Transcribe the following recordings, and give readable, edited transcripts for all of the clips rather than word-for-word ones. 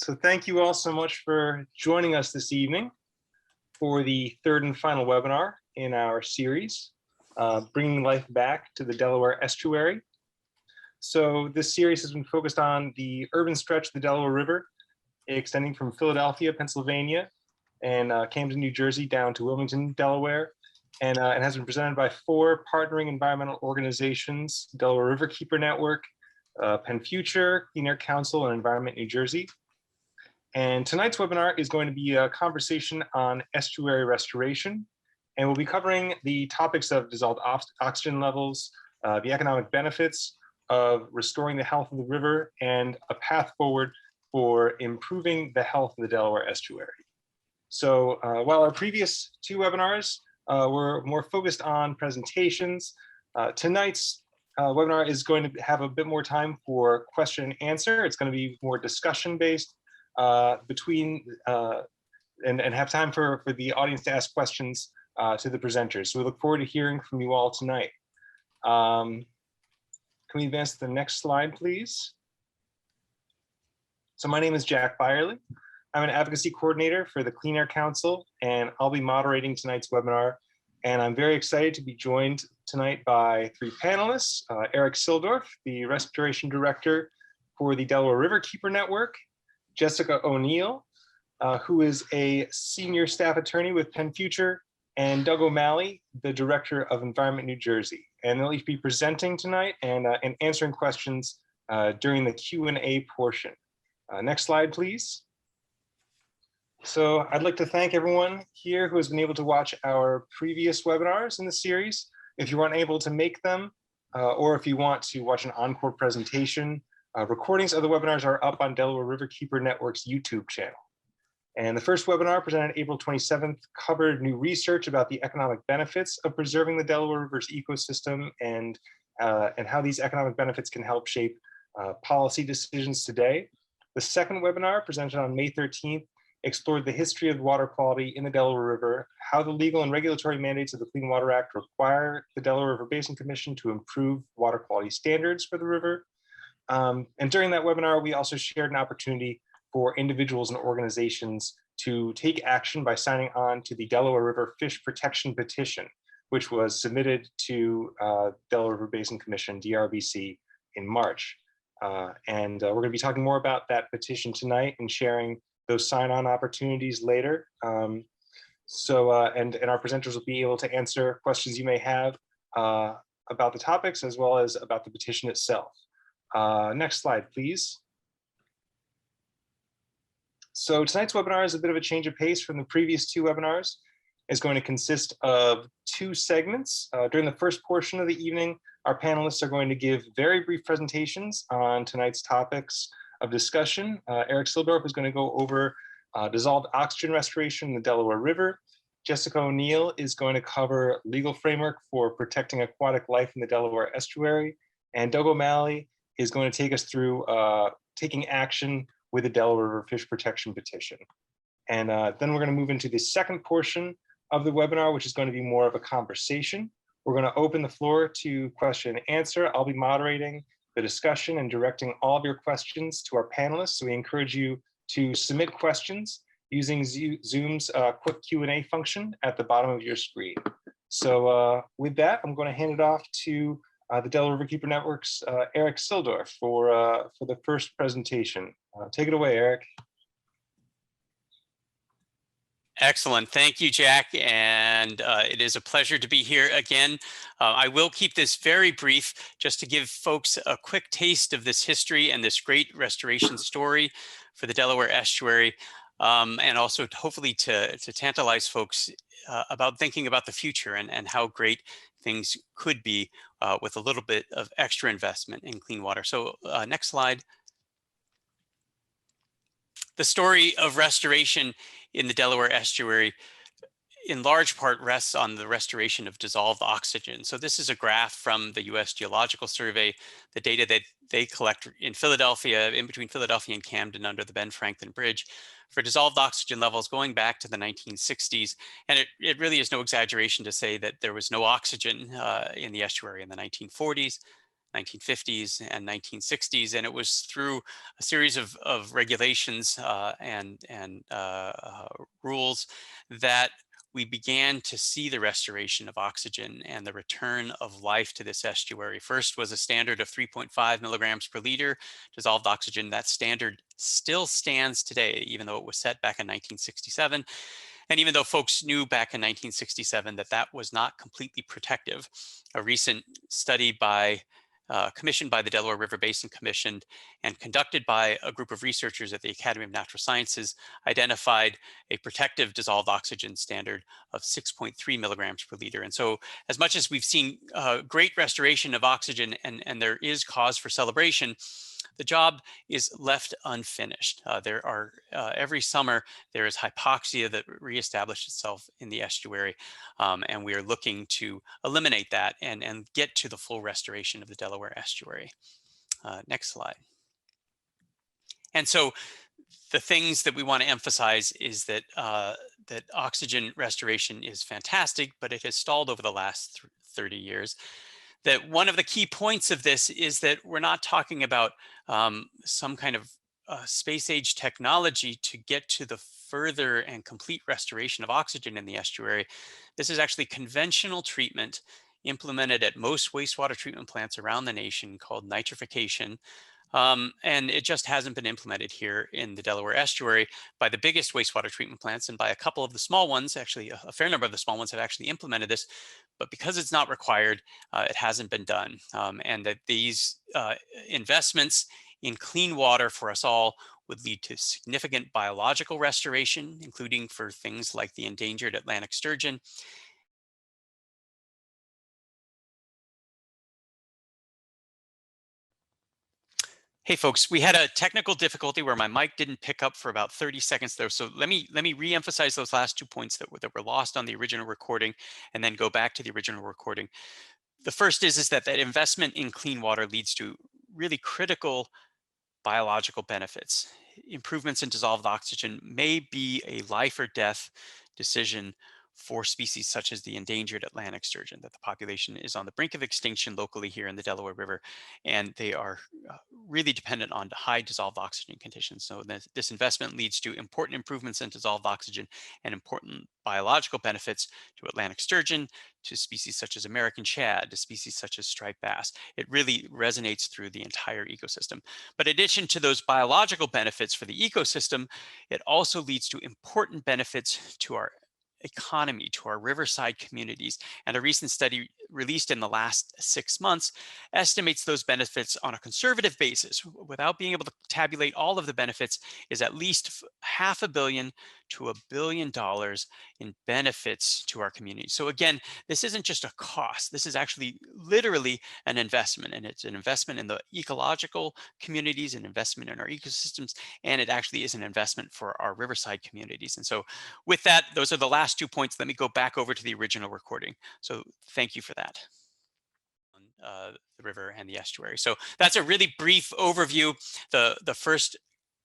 So thank you all so much for joining us this evening for the third and final webinar in our series, Bringing Life Back to the Delaware Estuary. So this series has been focused on the urban stretch of the Delaware River, extending from Philadelphia, Pennsylvania, and Camden, New Jersey, down to Wilmington, Delaware. And it has been presented by 4 partnering environmental organizations: Delaware Riverkeeper Network, PennFuture, Clean Air Council, and Environment New Jersey. And tonight's webinar is going to be a conversation on estuary restoration. And we'll be covering the topics of dissolved oxygen levels, the economic benefits of restoring the health of the river, and a path forward for improving the health of the Delaware estuary. So while our previous 2 webinars were more focused on presentations, tonight's webinar is going to have a bit more time for question and answer. It's going to be more discussion based and have time for the audience to ask questions to the presenters. So we look forward to hearing from you all tonight. Can we advance to the next slide, please? So my name is Jack Byerly. I'm an advocacy coordinator for the Clean Air Council, and I'll be moderating tonight's webinar. And I'm very excited to be joined tonight by 3 panelists: Erik Silldorff, the Restoration Director for the Delaware Riverkeeper Network; Jessica O'Neill, who is a senior staff attorney with PennFuture; and Doug O'Malley, the Director of Environment New Jersey. And they'll each be presenting tonight and answering questions during the Q&A portion. Next slide, please. So I'd like to thank everyone here who has been able to watch our previous webinars in the series. If you weren't able to make them, or if you want to watch an encore presentation, recordings of the webinars are up on Delaware Riverkeeper Network's YouTube channel. And the first webinar, presented April 27th, covered new research about the economic benefits of preserving the Delaware River's ecosystem and how these economic benefits can help shape policy decisions today. The second webinar, presented on May 13th, explored the history of water quality in the Delaware River, how the legal and regulatory mandates of the Clean Water Act require the Delaware River Basin Commission to improve water quality standards for the river. And during that webinar, we also shared an opportunity for individuals and organizations to take action by signing on to the Delaware River Fish Protection Petition, which was submitted to Delaware River Basin Commission, DRBC, in March. And we're going to be talking more about that petition tonight and sharing those sign-on opportunities later. And our presenters will be able to answer questions you may have about the topics as well as about the petition itself. Next slide, please. So tonight's webinar is a bit of a change of pace from the previous 2 webinars. It's going to consist of 2 segments. During the first portion of the evening, our panelists are going to give very brief presentations on tonight's topics of discussion. Erik Silldorff is going to go over dissolved oxygen restoration in the Delaware River. Jessica O'Neill is going to cover legal framework for protecting aquatic life in the Delaware Estuary. And Doug O'Malley is going to take us through taking action with the Delaware River Fish Protection Petition. And then we're going to move into the second portion of the webinar, which is going to be more of a conversation. We're going to open the floor to question and answer. I'll be moderating the discussion and directing all of your questions to our panelists. So we encourage you to submit questions using Zoom's quick Q&A function at the bottom of your screen. So with that, I'm going to hand it off to the Delaware Riverkeeper Network's Erik Silldorff for the first presentation. Take it away, Erik. Excellent. Thank you, Jack. And it is a pleasure to be here again. I will keep this very brief just to give folks a quick taste of this history and this great restoration story for the Delaware Estuary, and also hopefully to tantalize folks about thinking about the future and how great things could be with a little bit of extra investment in clean water. So next slide. The story of restoration in the Delaware Estuary in large part rests on the restoration of dissolved oxygen. So this is a graph from the US Geological Survey, the data that they collect in Philadelphia, in between Philadelphia and Camden under the Ben Franklin Bridge, for dissolved oxygen levels going back to the 1960s. And it really is no exaggeration to say that there was no oxygen in the estuary in the 1940s, 1950s and 1960s, and it was through a series of regulations and rules that we began to see the restoration of oxygen and the return of life to this estuary. First was a standard of 3.5 milligrams per liter dissolved oxygen. That standard still stands today, even though it was set back in 1967. And even though folks knew back in 1967 that that was not completely protective, a recent study commissioned by the Delaware River Basin Commission and conducted by a group of researchers at the Academy of Natural Sciences identified a protective dissolved oxygen standard of 6.3 milligrams per liter. And so as much as we've seen great restoration of oxygen and there is cause for celebration, the job is left unfinished. Every summer, there is hypoxia that reestablishes itself in the estuary, and we are looking to eliminate that and get to the full restoration of the Delaware estuary. Next slide. And so the things that we want to emphasize is that that oxygen restoration is fantastic, but it has stalled over the last 30 years. That one of the key points of this is that we're not talking about some kind of space age technology to get to the further and complete restoration of oxygen in the estuary. This is actually conventional treatment implemented at most wastewater treatment plants around the nation called nitrification. And it just hasn't been implemented here in the Delaware estuary by the biggest wastewater treatment plants and by a couple of the small ones. Actually, a fair number of the small ones have actually implemented this, but because it's not required, it hasn't been done. And that these investments in clean water for us all would lead to significant biological restoration, including for things like the endangered Atlantic sturgeon. Hey folks, we had a technical difficulty where my mic didn't pick up for about 30 seconds there. So let me re-emphasize those last 2 points that were lost on the original recording and then go back to the original recording. The first is that investment in clean water leads to really critical biological benefits. Improvements in dissolved oxygen may be a life or death decision for species such as the endangered Atlantic sturgeon, that the population is on the brink of extinction locally here in the Delaware River, and they are really dependent on high dissolved oxygen conditions. So this investment leads to important improvements in dissolved oxygen and important biological benefits to Atlantic sturgeon, to species such as American shad, to species such as striped bass. It really resonates through the entire ecosystem. But in addition to those biological benefits for the ecosystem, it also leads to important benefits to our economy, to our riverside communities. And a recent study released in the last 6 months estimates those benefits on a conservative basis, without being able to tabulate all of the benefits, is at least $500 million to $1 billion in benefits to our community. So again, this isn't just a cost. This is actually literally an investment, and it's an investment in the ecological communities, an investment in our ecosystems, and it actually is an investment for our riverside communities. And so with that, those are the last 2 points. Let me go back over to the original recording. So thank you for that. The river and the estuary. So that's a really brief overview. The first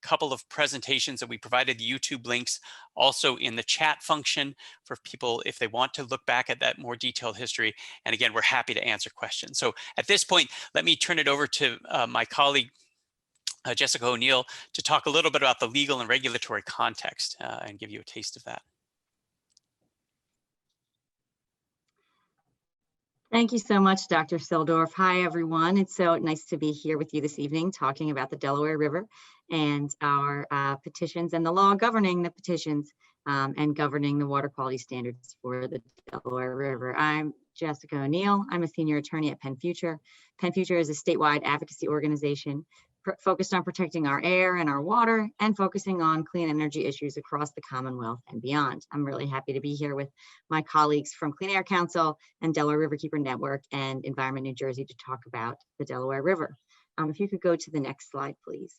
couple of presentations that we provided the YouTube links also in the chat function for people if they want to look back at that more detailed history. And again, we're happy to answer questions. So at this point, let me turn it over to my colleague, Jessica O'Neill, to talk a little bit about the legal and regulatory context and give you a taste of that. Thank you so much, Dr. Silldorff. Hi, everyone. It's so nice to be here with you this evening talking about the Delaware River and our petitions and the law governing the petitions and governing the water quality standards for the Delaware River. I'm Jessica O'Neill. I'm a senior attorney at PennFuture. PennFuture is a statewide advocacy organization focused on protecting our air and our water and focusing on clean energy issues across the Commonwealth and beyond. I'm really happy to be here with my colleagues from Clean Air Council and Delaware Riverkeeper Network and Environment New Jersey to talk about the Delaware River. If you could go to the next slide, please.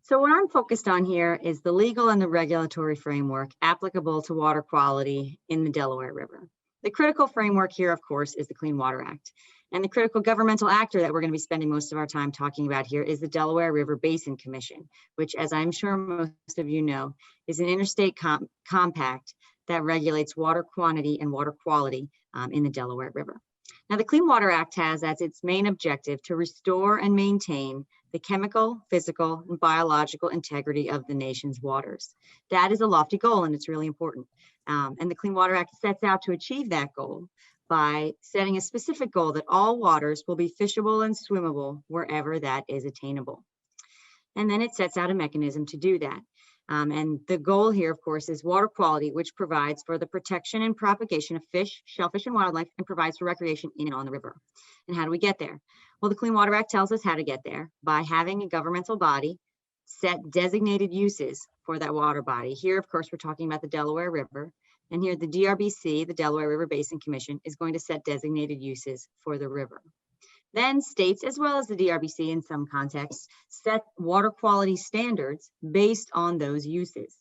So what I'm focused on here is the legal and the regulatory framework applicable to water quality in the Delaware River. The critical framework here, of course, is the Clean Water Act. And the critical governmental actor that we're going to be spending most of our time talking about here is the Delaware River Basin Commission, which, as I'm sure most of you know, is an interstate compact that regulates water quantity and water quality in the Delaware River. Now, the Clean Water Act has as its main objective to restore and maintain the chemical, physical, and biological integrity of the nation's waters. That is a lofty goal, and it's really important. And the Clean Water Act sets out to achieve that goal by setting a specific goal that all waters will be fishable and swimmable wherever that is attainable. And then it sets out a mechanism to do that. And the goal here, of course, is water quality, which provides for the protection and propagation of fish, shellfish, and wildlife, and provides for recreation in and on the river. And how do we get there? Well, the Clean Water Act tells us how to get there by having a governmental body set designated uses for that water body. Here, of course, we're talking about the Delaware River. And here, the DRBC, the Delaware River Basin Commission, is going to set designated uses for the river. Then states, as well as the DRBC in some contexts, set water quality standards based on those uses.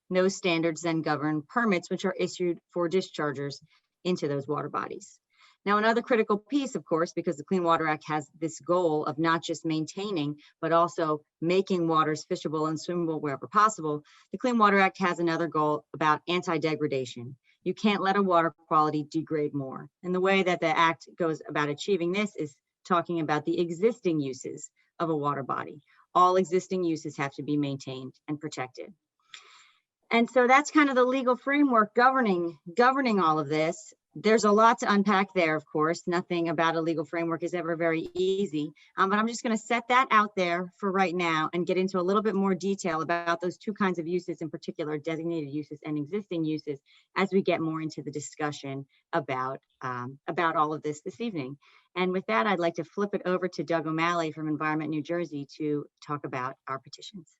Those standards then govern permits which are issued for dischargers into those water bodies. Now, another critical piece, of course, because the Clean Water Act has this goal of not just maintaining, but also making waters fishable and swimmable wherever possible, the Clean Water Act has another goal about anti-degradation. You can't let a water quality degrade more. And the way that the Act goes about achieving this is talking about the existing uses of a water body. All existing uses have to be maintained and protected. And so that's kind of the legal framework governing all of this. There's a lot to unpack there, of course. Nothing about a legal framework is ever very easy, but I'm just going to set that out there for right now and get into a little bit more detail about those two kinds of uses, in particular, designated uses and existing uses, as we get more into the discussion about all of this evening. And with that, I'd like to flip it over to Doug O'Malley from Environment New Jersey to talk about our petitions.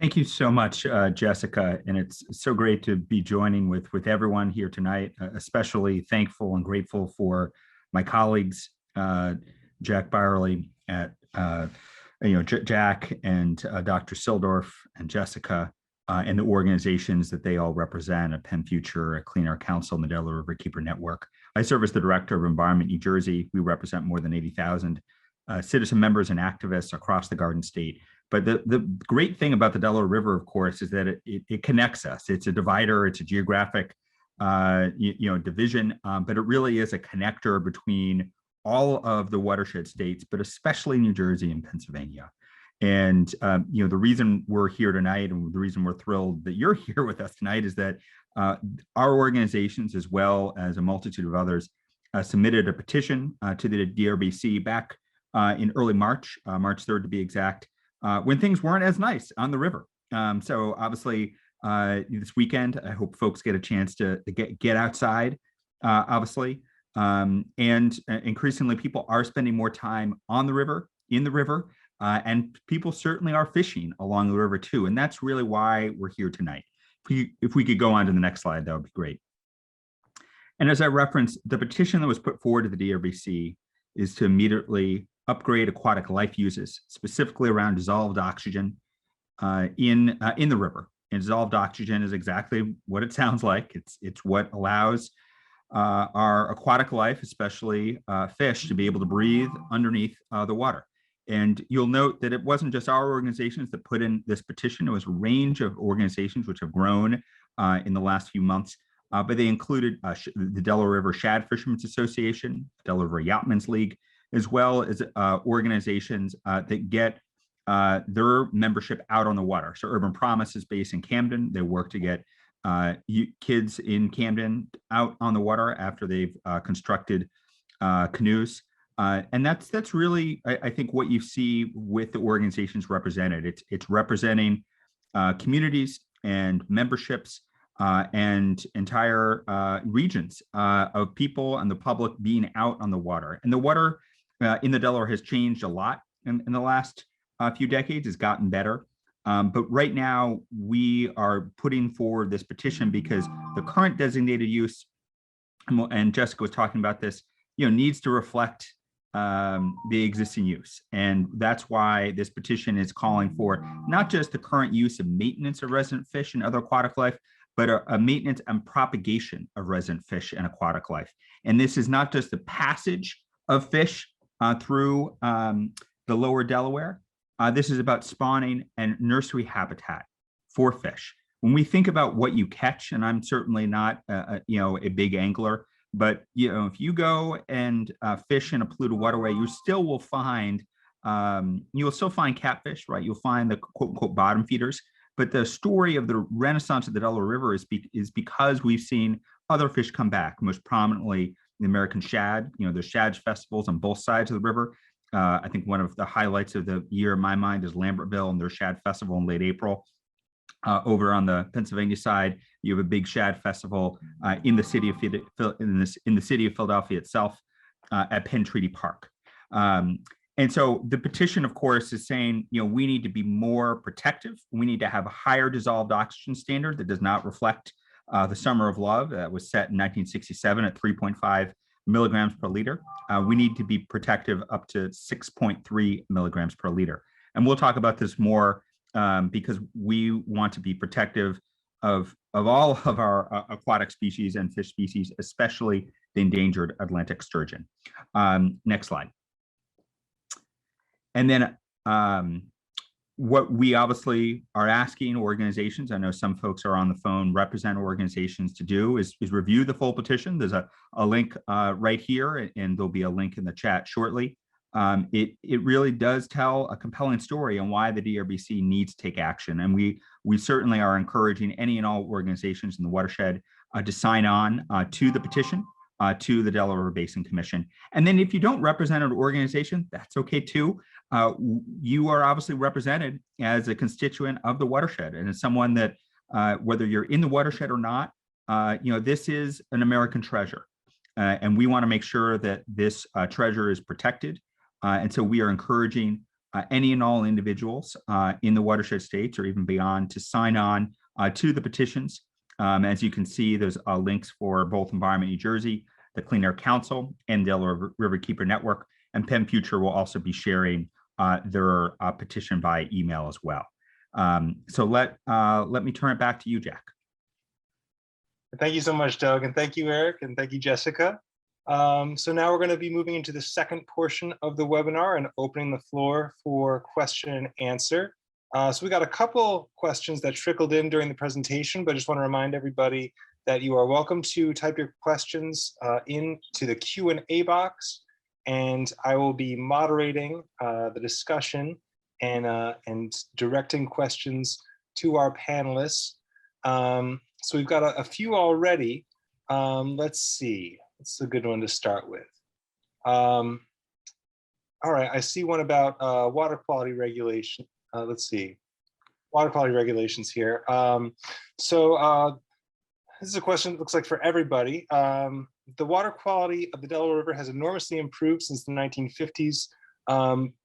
Thank you so much, Jessica, and it's so great to be joining with everyone here tonight. Especially thankful and grateful for my colleagues, Jack Byerly at Jack and Dr. Silldorff and Jessica, and the organizations that they all represent at PennFuture, at Clean Air Council, and the Delaware Riverkeeper Network. I serve as the director of Environment New Jersey. We represent more than 80,000 citizen members and activists across the Garden State. But the great thing about the Delaware River, of course, is that it connects us. It's a divider. It's a geographic, division, but it really is a connector between all of the watershed states, but especially New Jersey and Pennsylvania. And the reason we're here tonight, and the reason we're thrilled that you're here with us tonight, is that our organizations, as well as a multitude of others, submitted a petition to the DRBC back in early March, March 3rd to be exact. When things weren't as nice on the river. So obviously this weekend, I hope folks get a chance to get outside, obviously. And increasingly people are spending more time on the river, in the river, and people certainly are fishing along the river too. And that's really why we're here tonight. If we could go on to the next slide, that would be great. And as I referenced, the petition that was put forward to the DRBC is to immediately upgrade aquatic life uses, specifically around dissolved oxygen in the river. And dissolved oxygen is exactly what it sounds like. It's what allows our aquatic life, especially fish, to be able to breathe underneath the water. And you'll note that it wasn't just our organizations that put in this petition. It was a range of organizations which have grown in the last few months, but they included the Delaware River Shad Fishermen's Association, Delaware River Yachtmen's League, as well as organizations that get their membership out on the water. So Urban Promise is based in Camden. They work to get kids in Camden out on the water after they've constructed canoes. And that's really, I think, what you see with the organizations represented. It's representing communities and memberships and entire regions of people and the public being out on the water. And the water in the Delaware has changed a lot in the last few decades. Has gotten better. But right now we are putting forward this petition because the current designated use, and Jessica was talking about this, needs to reflect the existing use. And that's why this petition is calling for not just the current use of maintenance of resident fish and other aquatic life, but a maintenance and propagation of resident fish and aquatic life. And this is not just the passage of fish through the lower Delaware. This is about spawning and nursery habitat for fish. When we think about what you catch, and I'm certainly not a big angler, But if you go and fish in a polluted waterway, you still will find catfish, right? You'll find the quote unquote bottom feeders. But the story of the renaissance of the Delaware River is because we've seen other fish come back, most prominently the American shad. There's shad festivals on both sides of the river. I think one of the highlights of the year in my mind is Lambertville and their shad festival in late April. Over on the Pennsylvania side, you have a big shad festival in the city of Philadelphia itself at Penn Treaty Park. And so the petition, of course, is saying, we need to be more protective. We need to have a higher dissolved oxygen standard that does not reflect the Summer of Love that was set in 1967 at 3.5 milligrams per liter. We need to be protective up to 6.3 milligrams per liter. And we'll talk about this more because we want to be protective of all of our aquatic species and fish species, especially the endangered Atlantic sturgeon. Next slide. And then what we obviously are asking organizations, I know some folks are on the phone, represent organizations to do is review the full petition. There's a link right here, and there'll be a link in the chat shortly. It really does tell a compelling story on why the DRBC needs to take action. And we certainly are encouraging any and all organizations in the watershed to sign on to the petition. To the Delaware River Basin Commission. And then if you don't represent an organization, that's okay too. You are obviously represented as a constituent of the watershed, and as someone that, whether you're in the watershed or not, this is an American treasure. And we want to make sure that this treasure is protected. And so we are encouraging any and all individuals in the watershed states or even beyond to sign on to the petitions. As you can see, there's links for both Environment New Jersey, the Clean Air Council, and Delaware Riverkeeper Network. And PennFuture will also be sharing their petition by email as well. So let me turn it back to you, Jack. Thank you so much, Doug, and thank you, Erik, and thank you, Jessica. So now we're going to be moving into the second portion of the webinar and opening the floor for question and answer. So we got a couple questions that trickled in during the presentation, but I just want to remind everybody that you are welcome to type your questions into the Q&A box, and I will be moderating the discussion and directing questions to our panelists. So we've got a few already. Let's see, what's a good one to start with? All right, I see one about water quality regulation. Let's see, water quality regulations here. This is a question that looks like for everybody. The water quality of the Delaware River has enormously improved since the 1950s.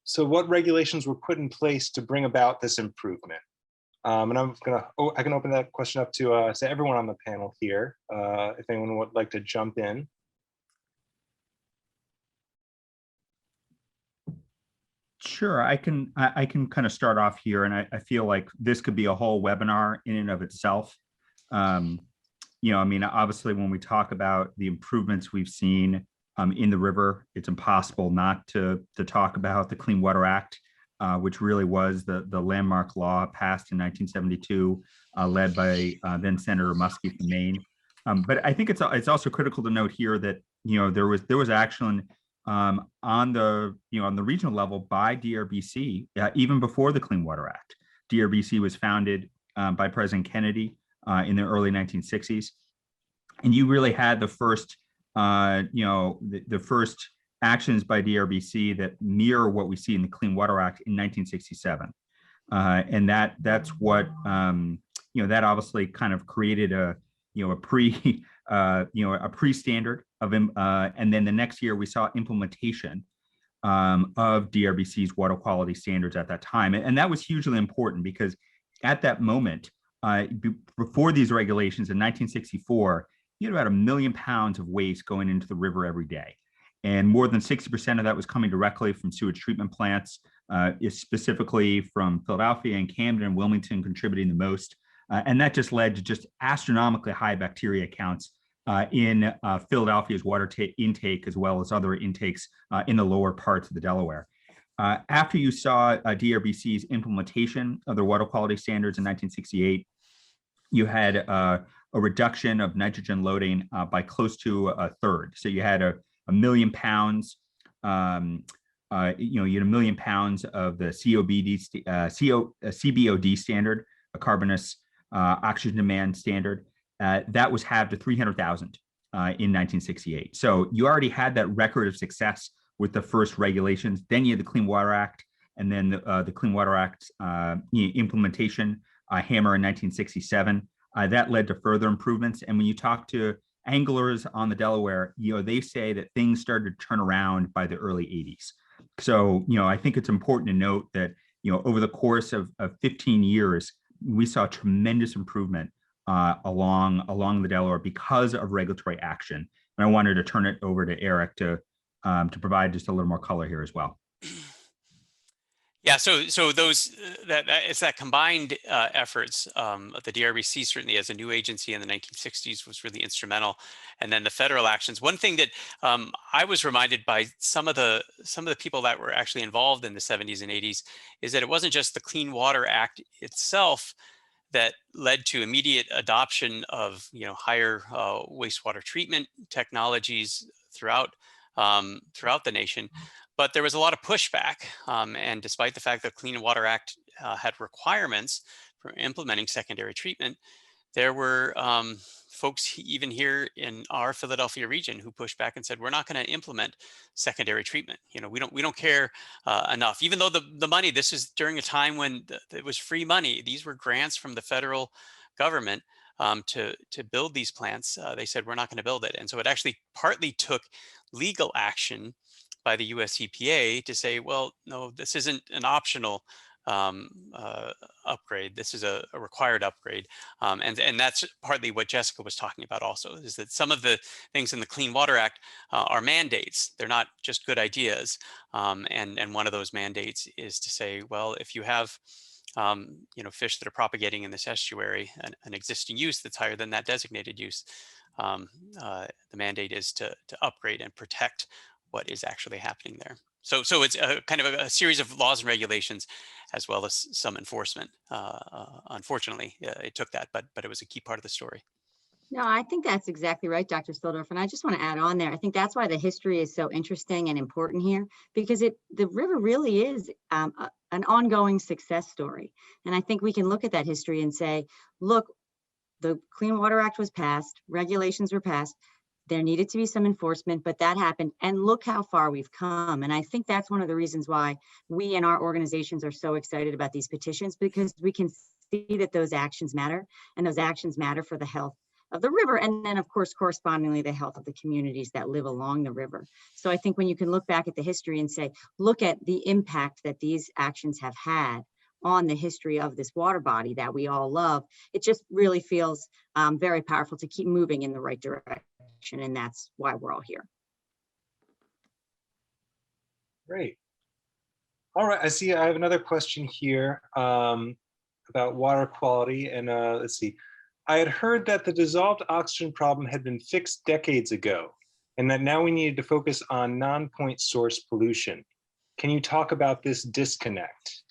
So what regulations were put in place to bring about this improvement? And I can open that question up to everyone on the panel here, if anyone would like to jump in. Sure, I can kind of start off here, and I feel like this could be a whole webinar in and of itself. I mean, obviously, when we talk about the improvements we've seen in the river, it's impossible not to talk about the Clean Water Act, which really was the landmark law passed in 1972, led by then Senator Muskie from Maine. But I think it's also critical to note here that there was action on the regional level by DRBC even before the Clean Water Act. DRBC was founded by President Kennedy in the early 1960s, and you really had the first the first actions by DRBC that mirror what we see in the Clean Water Act in 1967, and that's what that obviously kind of created a pre-standard of and then the next year we saw implementation of DRBC's water quality standards at that time, and that was hugely important because at that moment, before these regulations in 1964, you had about 1 million pounds of waste going into the river every day, and more than 60% of that was coming directly from sewage treatment plants, specifically from Philadelphia and Camden and Wilmington contributing the most. And that just led to just astronomically high bacteria counts in Philadelphia's water intake, as well as other intakes in the lower parts of the Delaware. After you saw DRBC's implementation of their water quality standards in 1968, you had a reduction of nitrogen loading by close to a third. So you had a million pounds, you had 1 million pounds of the CBOD standard, a carbonous oxygen demand standard. That was halved to 300,000 in 1968. So you already had that record of success with the first regulations. Then you had the Clean Water Act, and then the Clean Water Act implementation hammer in 1967. That led to further improvements. And when you talk to anglers on the Delaware, they say that things started to turn around by the early 80s. So, I think it's important to note that, over the course of 15 years, we saw tremendous improvement along the Delaware because of regulatory action. And I wanted to turn it over to Erik to provide just a little more color here as well. Yeah, so those it's that combined efforts of the DRBC, certainly as a new agency in the 1960s, was really instrumental, and then the federal actions. One thing that I was reminded by some of the people that were actually involved in the 70s and 80s is that it wasn't just the Clean Water Act itself that led to immediate adoption of higher wastewater treatment technologies throughout the nation. But there was a lot of pushback, and despite the fact that the Clean Water Act had requirements for implementing secondary treatment, there were folks even here in our Philadelphia region who pushed back and said, "We're not going to implement secondary treatment. We don't care enough." Even though the money, this is during a time when it was free money. These were grants from the federal government to build these plants. They said, "We're not going to build it," and so it actually partly took legal action by the US EPA to say, well, no, this isn't an optional upgrade. This is a required upgrade. And that's partly what Jessica was talking about also, is that some of the things in the Clean Water Act are mandates. They're not just good ideas. And one of those mandates is to say, well, if you have fish that are propagating in this estuary, an existing use that's higher than that designated use, the mandate is to upgrade and protect what is actually happening there. So it's a kind of a series of laws and regulations, as well as some enforcement. Unfortunately, it took that, but it was a key part of the story. No, I think that's exactly right, Dr. Silldorff. And I just want to add on there. I think that's why the history is so interesting and important here, because the river really is an ongoing success story. And I think we can look at that history and say, look, the Clean Water Act was passed, regulations were passed. There needed to be some enforcement, but that happened. And look how far we've come. And I think that's one of the reasons why we and our organizations are so excited about these petitions, because we can see that those actions matter, and those actions matter for the health of the river. And then, of course, correspondingly, the health of the communities that live along the river. So I think when you can look back at the history and say, look at the impact that these actions have had on the history of this water body that we all love, it just really feels very powerful to keep moving in the right direction. And that's why we're all here. Great. All right, I see I have another question here about water quality. And let's see. I had heard that the dissolved oxygen problem had been fixed decades ago, and that now we needed to focus on non-point source pollution. Can you talk about this disconnect?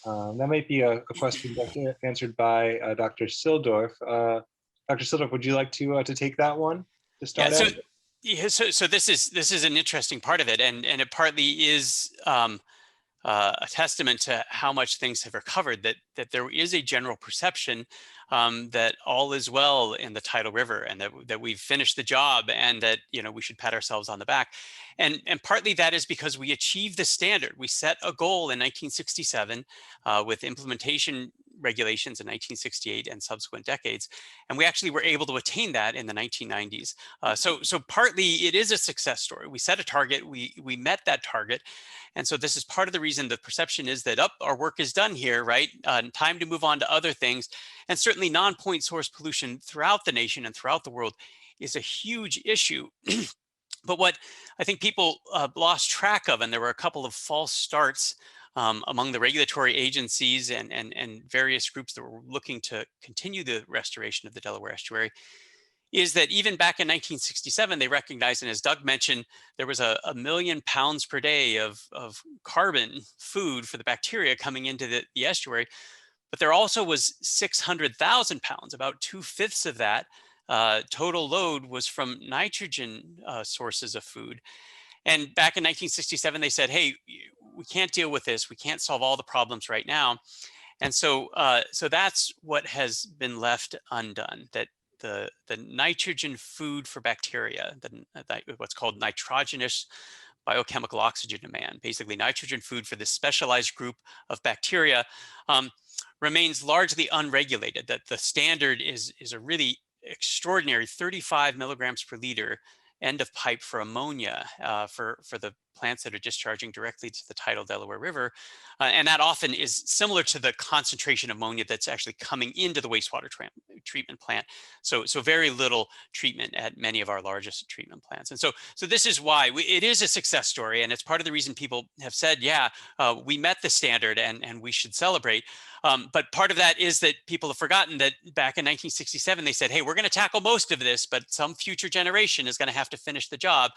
That might be a question answered by Dr. Silldorff. Dr. Silldorff, would you like to take that one to start out? So this is an interesting part of it, and it partly is a testament to how much things have recovered, that there is a general perception that all is well in the Tidal River, and that we've finished the job, and that we should pat ourselves on the back. And partly that is because we achieved the standard. We set a goal in 1967 with implementation regulations in 1968 and subsequent decades, and we actually were able to attain that in the 1990s. So partly it is a success story. We set a target, we met that target, and so this is part of the reason the perception is that our work is done here, right? Time to move on to other things. And certainly non-point source pollution throughout the nation and throughout the world is a huge issue. But what I think people lost track of, and there were a couple of false starts among the regulatory agencies and various groups that were looking to continue the restoration of the Delaware Estuary, is that even back in 1967, they recognized, and as Doug mentioned, there was a million pounds per day of carbon food for the bacteria coming into the estuary. But there also was 600,000 pounds, about 2/5 of that total load was from nitrogen sources of food. And back in 1967, they said, hey, we can't deal with this. We can't solve all the problems right now. And so, so that's what has been left undone, that the nitrogen food for bacteria, what's called nitrogenous biochemical oxygen demand, basically nitrogen food for this specialized group of bacteria, remains largely unregulated. That the standard is a really extraordinary 35 milligrams per liter end of pipe for ammonia for the plants that are discharging directly to the tidal Delaware River. And that often is similar to the concentration of ammonia that's actually coming into the wastewater treatment plant. So very little treatment at many of our largest treatment plants. And so this is why it is a success story. And it's part of the reason people have said, yeah, we met the standard and we should celebrate. But part of that is that people have forgotten that back in 1967, they said, hey, we're going to tackle most of this, but some future generation is going to have to finish the job.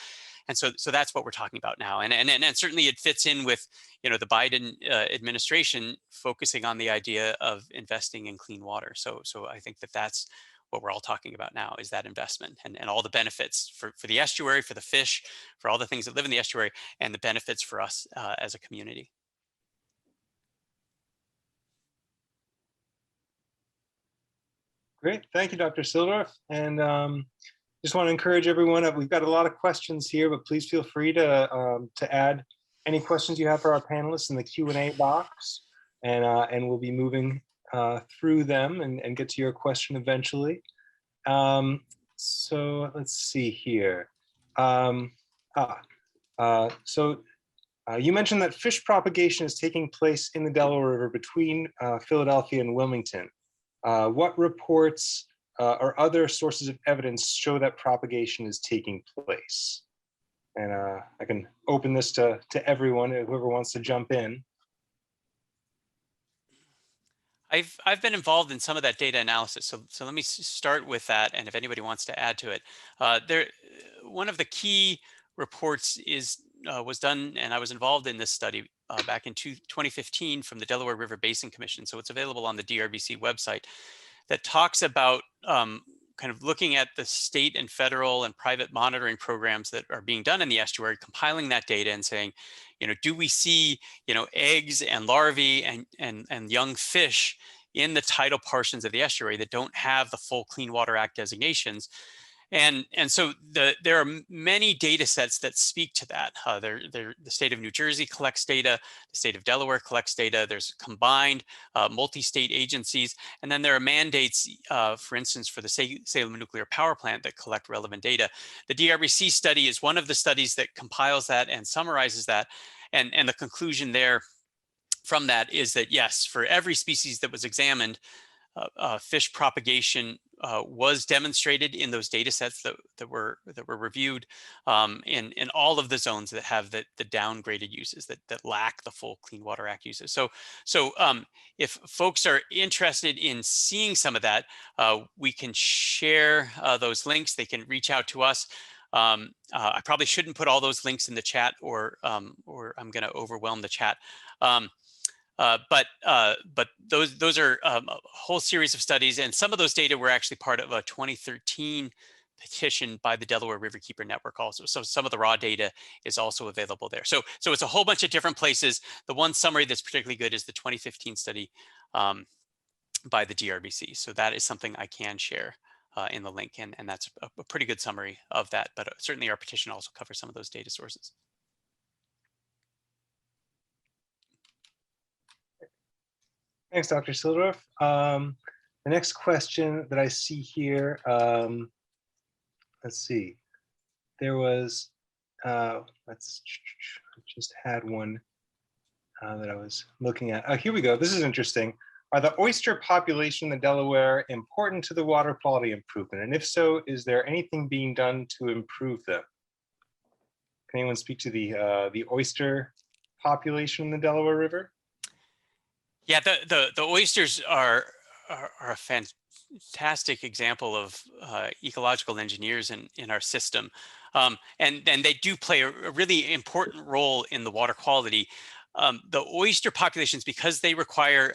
And so that's what we're talking about now. And certainly it fits in with, you know, the Biden administration focusing on the idea of investing in clean water. So I think that's what we're all talking about now, is that investment and all the benefits for the estuary, for the fish, for all the things that live in the estuary, and the benefits for us as a community. Great, thank you, Dr. Silldorff. And just want to encourage everyone. We've got a lot of questions here, but please feel free to add any questions you have for our panelists in the Q&A box, and we'll be moving through them and get to your question eventually. So let's see here. You mentioned that fish propagation is taking place in the Delaware River between Philadelphia and Wilmington. What reports or other sources of evidence show that propagation is taking place? And I can open this to everyone, whoever wants to jump in. I've been involved in some of that data analysis, so let me start with that, and if anybody wants to add to it, one of the key reports was done, and I was involved in this study back in 2015 from the Delaware River Basin Commission. So it's available on the DRBC website, that talks about kind of looking at the state and federal and private monitoring programs that are being done in the estuary, compiling that data and saying, you know, do we see, you know, eggs and larvae and young fish in the tidal portions of the estuary that don't have the full Clean Water Act designations? And so there are many data sets that speak to that. The state of New Jersey collects data, the state of Delaware collects data, there's combined multi-state agencies, and then there are mandates, for instance, for the Salem Nuclear Power Plant that collect relevant data. The DRBC study is one of the studies that compiles that and summarizes that. And the conclusion there from that is that, yes, for every species that was examined, fish propagation was demonstrated in those data sets that were reviewed in all of the zones that have the downgraded uses that lack the full Clean Water Act uses. So if folks are interested in seeing some of that, we can share those links. They can reach out to us. I probably shouldn't put all those links in the chat, or I'm going to overwhelm the chat. But those are a whole series of studies, and some of those data were actually part of a 2013 petition by the Delaware Riverkeeper network also. So some of the raw data is also available there. So it's a whole bunch of different places. The one summary that's particularly good is the 2015 study by the DRBC. So that is something I can share in the link, and that's a pretty good summary of that. But certainly our petition also covers some of those data sources. Thanks, Dr. Silldorff. The next question that I see here, let's see. There was, just had one that I was looking at. Oh, here we go. This is interesting. Are the oyster population in the Delaware important to the water quality improvement? And if so, is there anything being done to improve them? Can anyone speak to the oyster population in the Delaware River? Yeah, the oysters are a fantastic example of ecological engineers in our system, and they do play a really important role in the water quality. The oyster populations, because they require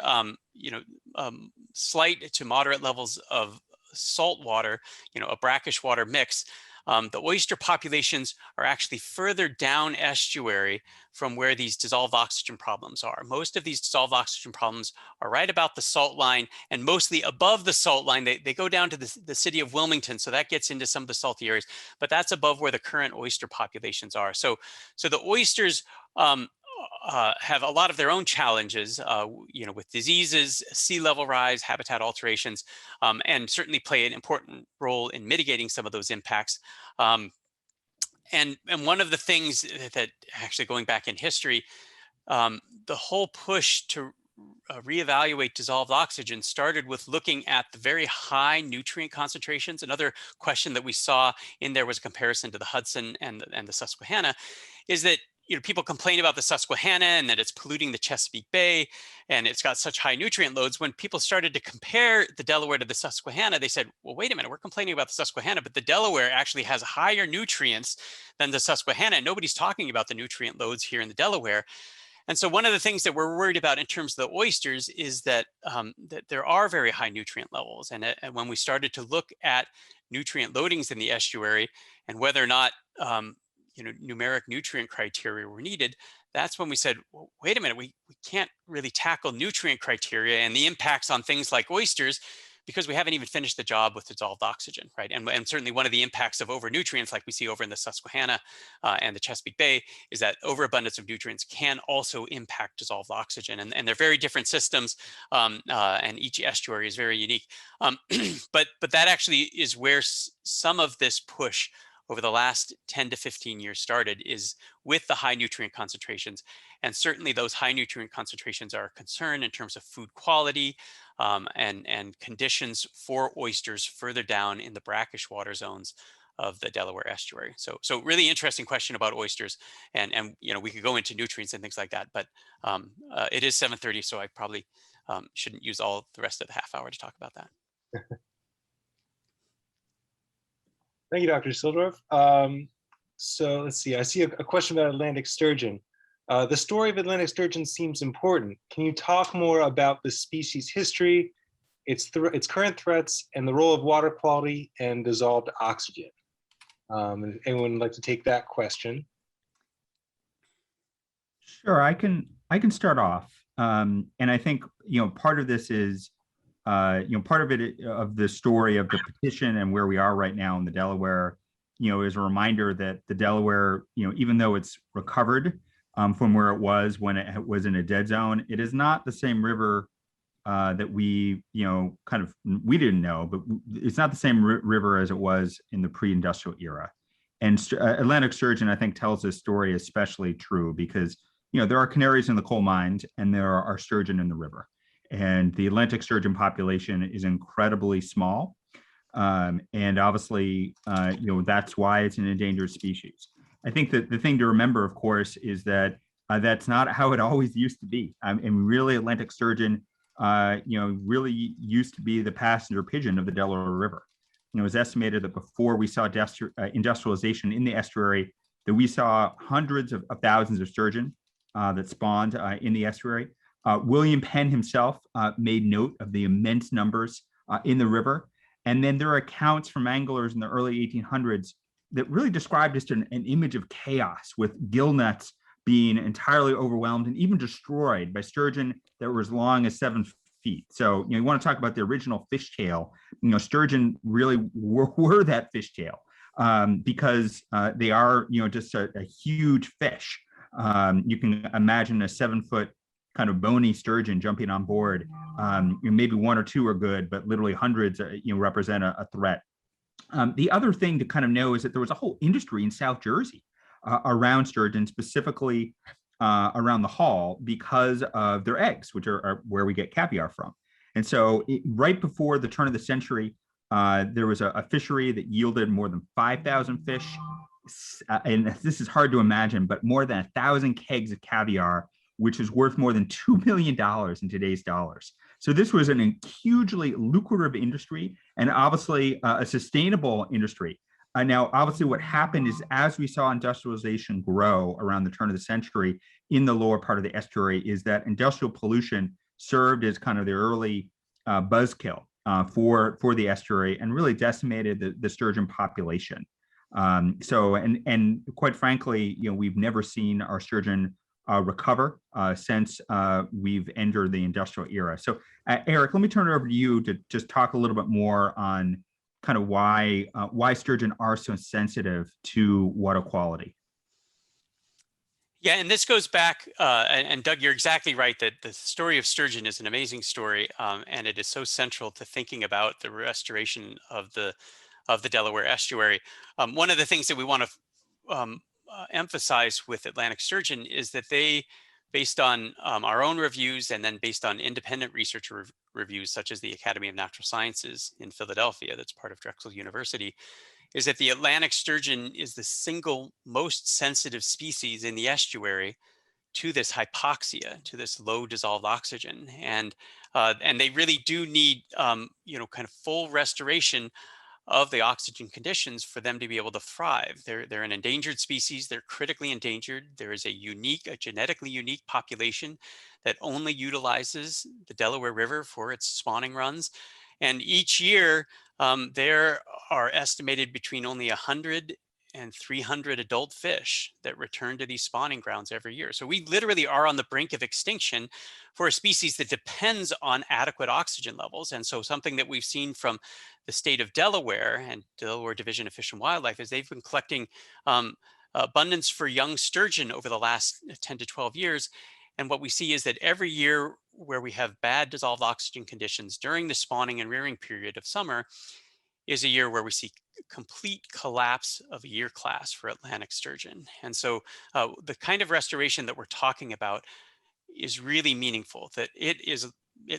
slight to moderate levels of salt water, a brackish water mix, the oyster populations are actually further down estuary from where these dissolved oxygen problems are. Most of these dissolved oxygen problems are right about the salt line and mostly above the salt line. They go down to the city of Wilmington, so that gets into some of the salty areas, but that's above where the current oyster populations are. So the oysters have a lot of their own challenges, with diseases, sea level rise, habitat alterations, and certainly play an important role in mitigating some of those impacts. And one of the things that actually going back in history, the whole push to reevaluate dissolved oxygen started with looking at the very high nutrient concentrations. Another question that we saw in there was a comparison to the Hudson and the Susquehanna, is that people complain about the Susquehanna and that it's polluting the Chesapeake Bay and it's got such high nutrient loads. When people started to compare the Delaware to the Susquehanna, they said, well, wait a minute, we're complaining about the Susquehanna, but the Delaware actually has higher nutrients than the Susquehanna. And nobody's talking about the nutrient loads here in the Delaware. And so one of the things that we're worried about in terms of the oysters is that, that there are very high nutrient levels. And when we started to look at nutrient loadings in the estuary and whether or not numeric nutrient criteria were needed, that's when we said, well, wait a minute, we can't really tackle nutrient criteria and the impacts on things like oysters because we haven't even finished the job with dissolved oxygen, right? And certainly one of the impacts of overnutrients, like we see over in the Susquehanna and the Chesapeake Bay, is that overabundance of nutrients can also impact dissolved oxygen. And they're very different systems, and each estuary is very unique. But that actually is where some of this push over the last 10 to 15 years started, is with the high nutrient concentrations. And certainly those high nutrient concentrations are a concern in terms of food quality and conditions for oysters further down in the brackish water zones of the Delaware estuary. So really interesting question about oysters, and we could go into nutrients and things like that, but it is 7:30, so I probably shouldn't use all the rest of the half hour to talk about that. Thank you, Dr. Silldorff. So let's see, I see a question about Atlantic sturgeon. The story of Atlantic sturgeon seems important. Can you talk more about the species' history, its current threats, and the role of water quality and dissolved oxygen? Anyone would like to take that question? Sure, I can start off. And I think, part of this is, part of it, of the story of the petition and where we are right now in the Delaware, is a reminder that the Delaware, even though it's recovered from where it was when it was in a dead zone, it is not the same river that we, we didn't know, but it's not the same river as it was in the pre-industrial era. And Atlantic sturgeon, I think, tells this story especially true because, there are canaries in the coal mines and there are sturgeon in the river. And the Atlantic sturgeon population is incredibly small. And obviously, that's why it's an endangered species. I think that the thing to remember, of course, is that that's not how it always used to be. And really, Atlantic sturgeon, really used to be the passenger pigeon of the Delaware River. It was estimated that before we saw industrialization in the estuary, that we saw hundreds of thousands of sturgeon that spawned in the estuary. William Penn himself made note of the immense numbers in the river. And then there are accounts from anglers in the early 1800s that really described just an image of chaos, with gill nets being entirely overwhelmed and even destroyed by sturgeon that were as long as 7 feet. So you want to talk about the original fishtail. Sturgeon really were that fishtail because they are just a huge fish. You can imagine a 7-foot kind of bony sturgeon jumping on board. Maybe 1 or 2 are good, but literally hundreds represent a threat. The other thing to kind of know is that there was a whole industry in South Jersey around sturgeon, specifically around the Hall, because of their eggs, which are where we get caviar from. And so right before the turn of the century, there was a fishery that yielded more than 5,000 fish. And this is hard to imagine, but more than 1,000 kegs of caviar, which is worth more than $2 million in today's dollars. So this was a hugely lucrative industry and obviously a sustainable industry. Now, obviously what happened is as we saw industrialization grow around the turn of the century in the lower part of the estuary, is that industrial pollution served as kind of the early buzzkill for the estuary and really decimated the sturgeon population. And quite frankly, we've never seen our sturgeon recover since we've entered the industrial era. So Erik, let me turn it over to you to just talk a little bit more on kind of why sturgeon are so sensitive to water quality. Yeah, and this goes back, and Doug, you're exactly right that the story of sturgeon is an amazing story, and it is so central to thinking about the restoration of the Delaware estuary. One of the things that we want to emphasize with Atlantic sturgeon is that they, based on our own reviews and then based on independent research reviews, such as the Academy of Natural Sciences in Philadelphia, that's part of Drexel University, is that the Atlantic sturgeon is the single most sensitive species in the estuary to this hypoxia, to this low dissolved oxygen. And they really do need, kind of full restoration of the oxygen conditions for them to be able to thrive. They're an endangered species. They're critically endangered. There is a genetically unique population that only utilizes the Delaware River for its spawning runs. And each year, there are estimated between only 100 and 300 adult fish that return to these spawning grounds every year. So we literally are on the brink of extinction for a species that depends on adequate oxygen levels. And so something that we've seen from the state of Delaware and Delaware Division of Fish and Wildlife is they've been collecting abundance for young sturgeon over the last 10 to 12 years. And what we see is that every year where we have bad dissolved oxygen conditions during the spawning and rearing period of summer is a year where we see complete collapse of a year class for Atlantic sturgeon. And so the kind of restoration that we're talking about is really meaningful, that it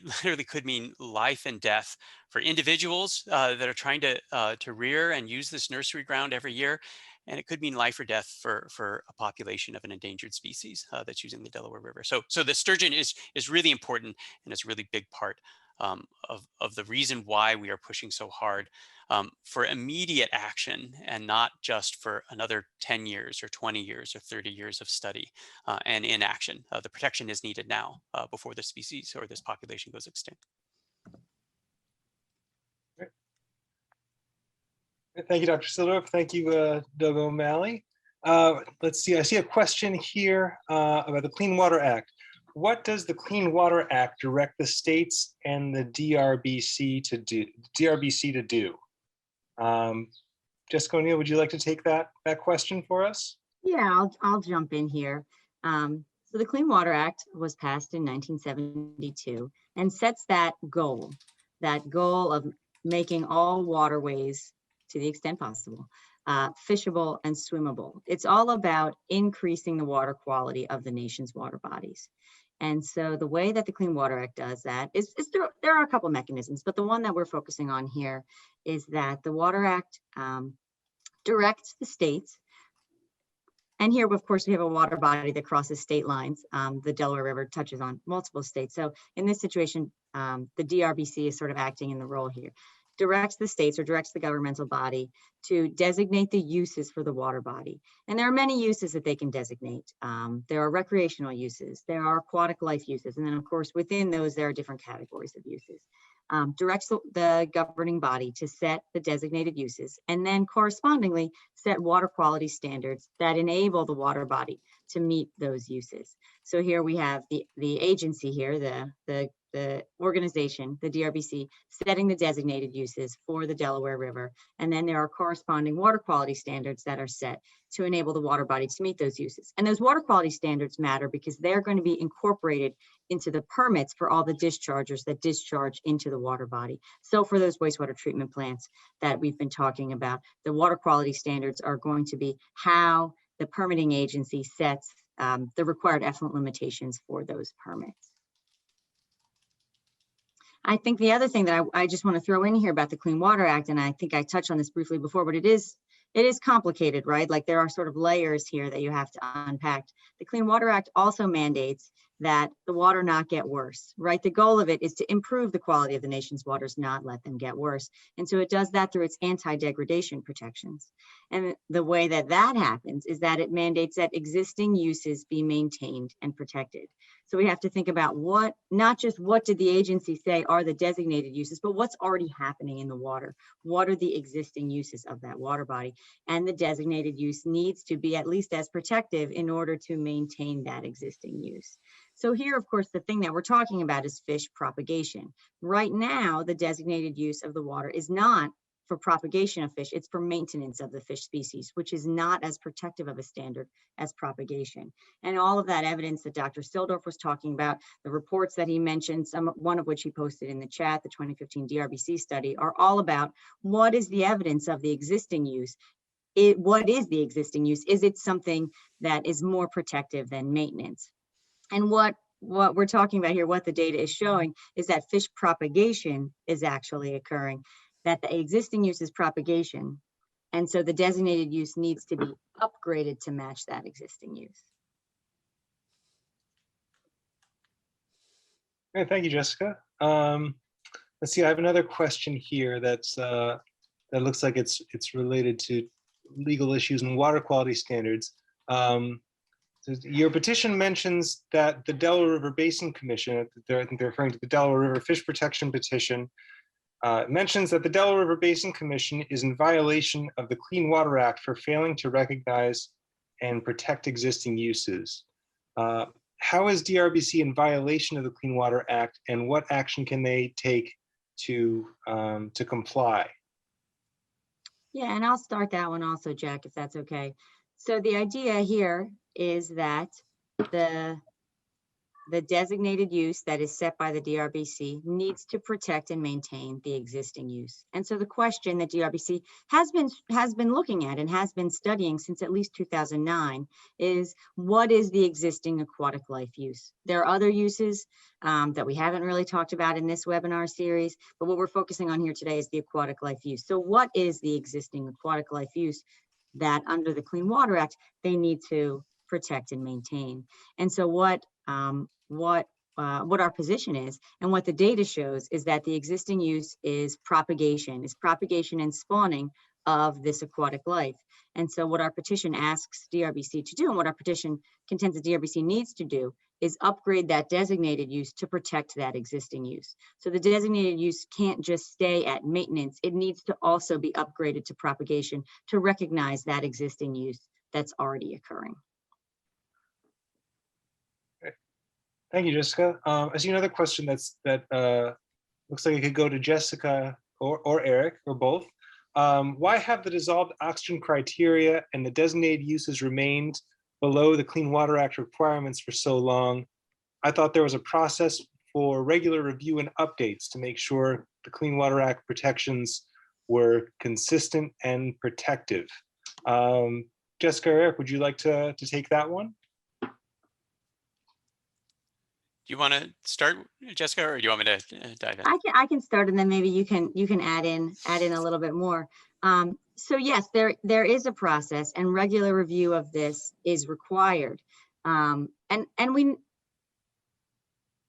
literally could mean life and death for individuals that are trying to rear and use this nursery ground every year. And it could mean life or death for a population of an endangered species that's using the Delaware River. So the sturgeon is really important, and it's a really big part of the reason why we are pushing so hard for immediate action and not just for another 10 years or 20 years or 30 years of study and inaction. The protection is needed now before the species or this population goes extinct. Thank you, Dr. Silldorff. Thank you, Doug O'Malley. Let's see, I see a question here about the Clean Water Act. What does the Clean Water Act direct the states and the DRBC to do? Jessica O'Neill, would you like to take that question for us? Yeah, I'll jump in here. So the Clean Water Act was passed in 1972 and sets that goal of making all waterways, to the extent possible, fishable and swimmable. It's all about increasing the water quality of the nation's water bodies. And so the way that the Clean Water Act does that is there are a couple of mechanisms, but the one that we're focusing on here is that the Water Act directs the states. And here, of course, we have a water body that crosses state lines. The Delaware River touches on multiple states. So in this situation, the DRBC is sort of acting in the role here. Directs the states or directs the governmental body to designate the uses for the water body. And there are many uses that they can designate. There are recreational uses, there are aquatic life uses, and then of course within those there are different categories of uses. Directs the governing body to set the designated uses and then correspondingly set water quality standards that enable the water body to meet those uses. So here we have the agency here, the organization, the DRBC, setting the designated uses for the Delaware River. And then there are corresponding water quality standards that are set to enable the water body to meet those uses. And those water quality standards matter because they're going to be incorporated into the permits for all the dischargers that discharge into the water body. So for those wastewater treatment plants that we've been talking about, the water quality standards are going to be how the permitting agency sets the required effluent limitations for those permits. I think the other thing that I just want to throw in here about the Clean Water Act, and I think I touched on this briefly before, but it is complicated, right? Like there are sort of layers here that you have to unpack. The Clean Water Act also mandates that the water not get worse, right? The goal of it is to improve the quality of the nation's waters, not let them get worse. And so it does that through its anti-degradation protections. And the way that that happens is that it mandates that existing uses be maintained and protected. So we have to think about what, not just what did the agency say are the designated uses, but what's already happening in the water. What are the existing uses of that water body? And the designated use needs to be at least as protective in order to maintain that existing use. So here, of course, the thing that we're talking about is fish propagation. Right now, the designated use of the water is not for propagation of fish, it's for maintenance of the fish species, which is not as protective of a standard as propagation. And all of that evidence that Dr. Silldorff was talking about, the reports that he mentioned, one of which he posted in the chat, the 2015 DRBC study, are all about what is the evidence of the existing use. What is the existing use? Is it something that is more protective than maintenance? And what we're talking about here, what the data is showing, is that fish propagation is actually occurring, that the existing use is propagation. And so the designated use needs to be upgraded to match that existing use. Okay, thank you, Jessica. Let's see, I have another question here that's that looks like it's related to legal issues and water quality standards. Your petition mentions that the Delaware River Basin Commission, I think they're referring to the Delaware River Fish Protection Petition, mentions that the Delaware River Basin Commission is in violation of the Clean Water Act for failing to recognize and protect existing uses. How is DRBC in violation of the Clean Water Act, and what action can they take to comply? Yeah, and I'll start that one also, Jack, if that's okay. So the idea here is that the designated use that is set by the DRBC needs to protect and maintain the existing use. And so the question that DRBC has been looking at and has been studying since at least 2009 is, what is the existing aquatic life use? There are other uses that we haven't really talked about in this webinar series, but what we're focusing on here today is the aquatic life use. So what is the existing aquatic life use that under the Clean Water Act they need to protect and maintain? And so what our position is, and what the data shows, is that the existing use is propagation and spawning of this aquatic life. And so what our petition asks DRBC to do, and what our petition contends that DRBC needs to do, is upgrade that designated use to protect that existing use. So the designated use can't just stay at maintenance, it needs to also be upgraded to propagation to recognize that existing use that's already occurring. Thank you, Jessica. I see another question that looks like it could go to Jessica or Erik or both. Why have the dissolved oxygen criteria and the designated uses remained below the Clean Water Act requirements for so long? I thought there was a process for regular review and updates to make sure the Clean Water Act protections were consistent and protective. Jessica or Erik, would you like to take that one? Do you want to start, Jessica, or do you want me to dive in? I can start, and then maybe you can add in a little bit more. So yes, there is a process, and regular review of this is required. And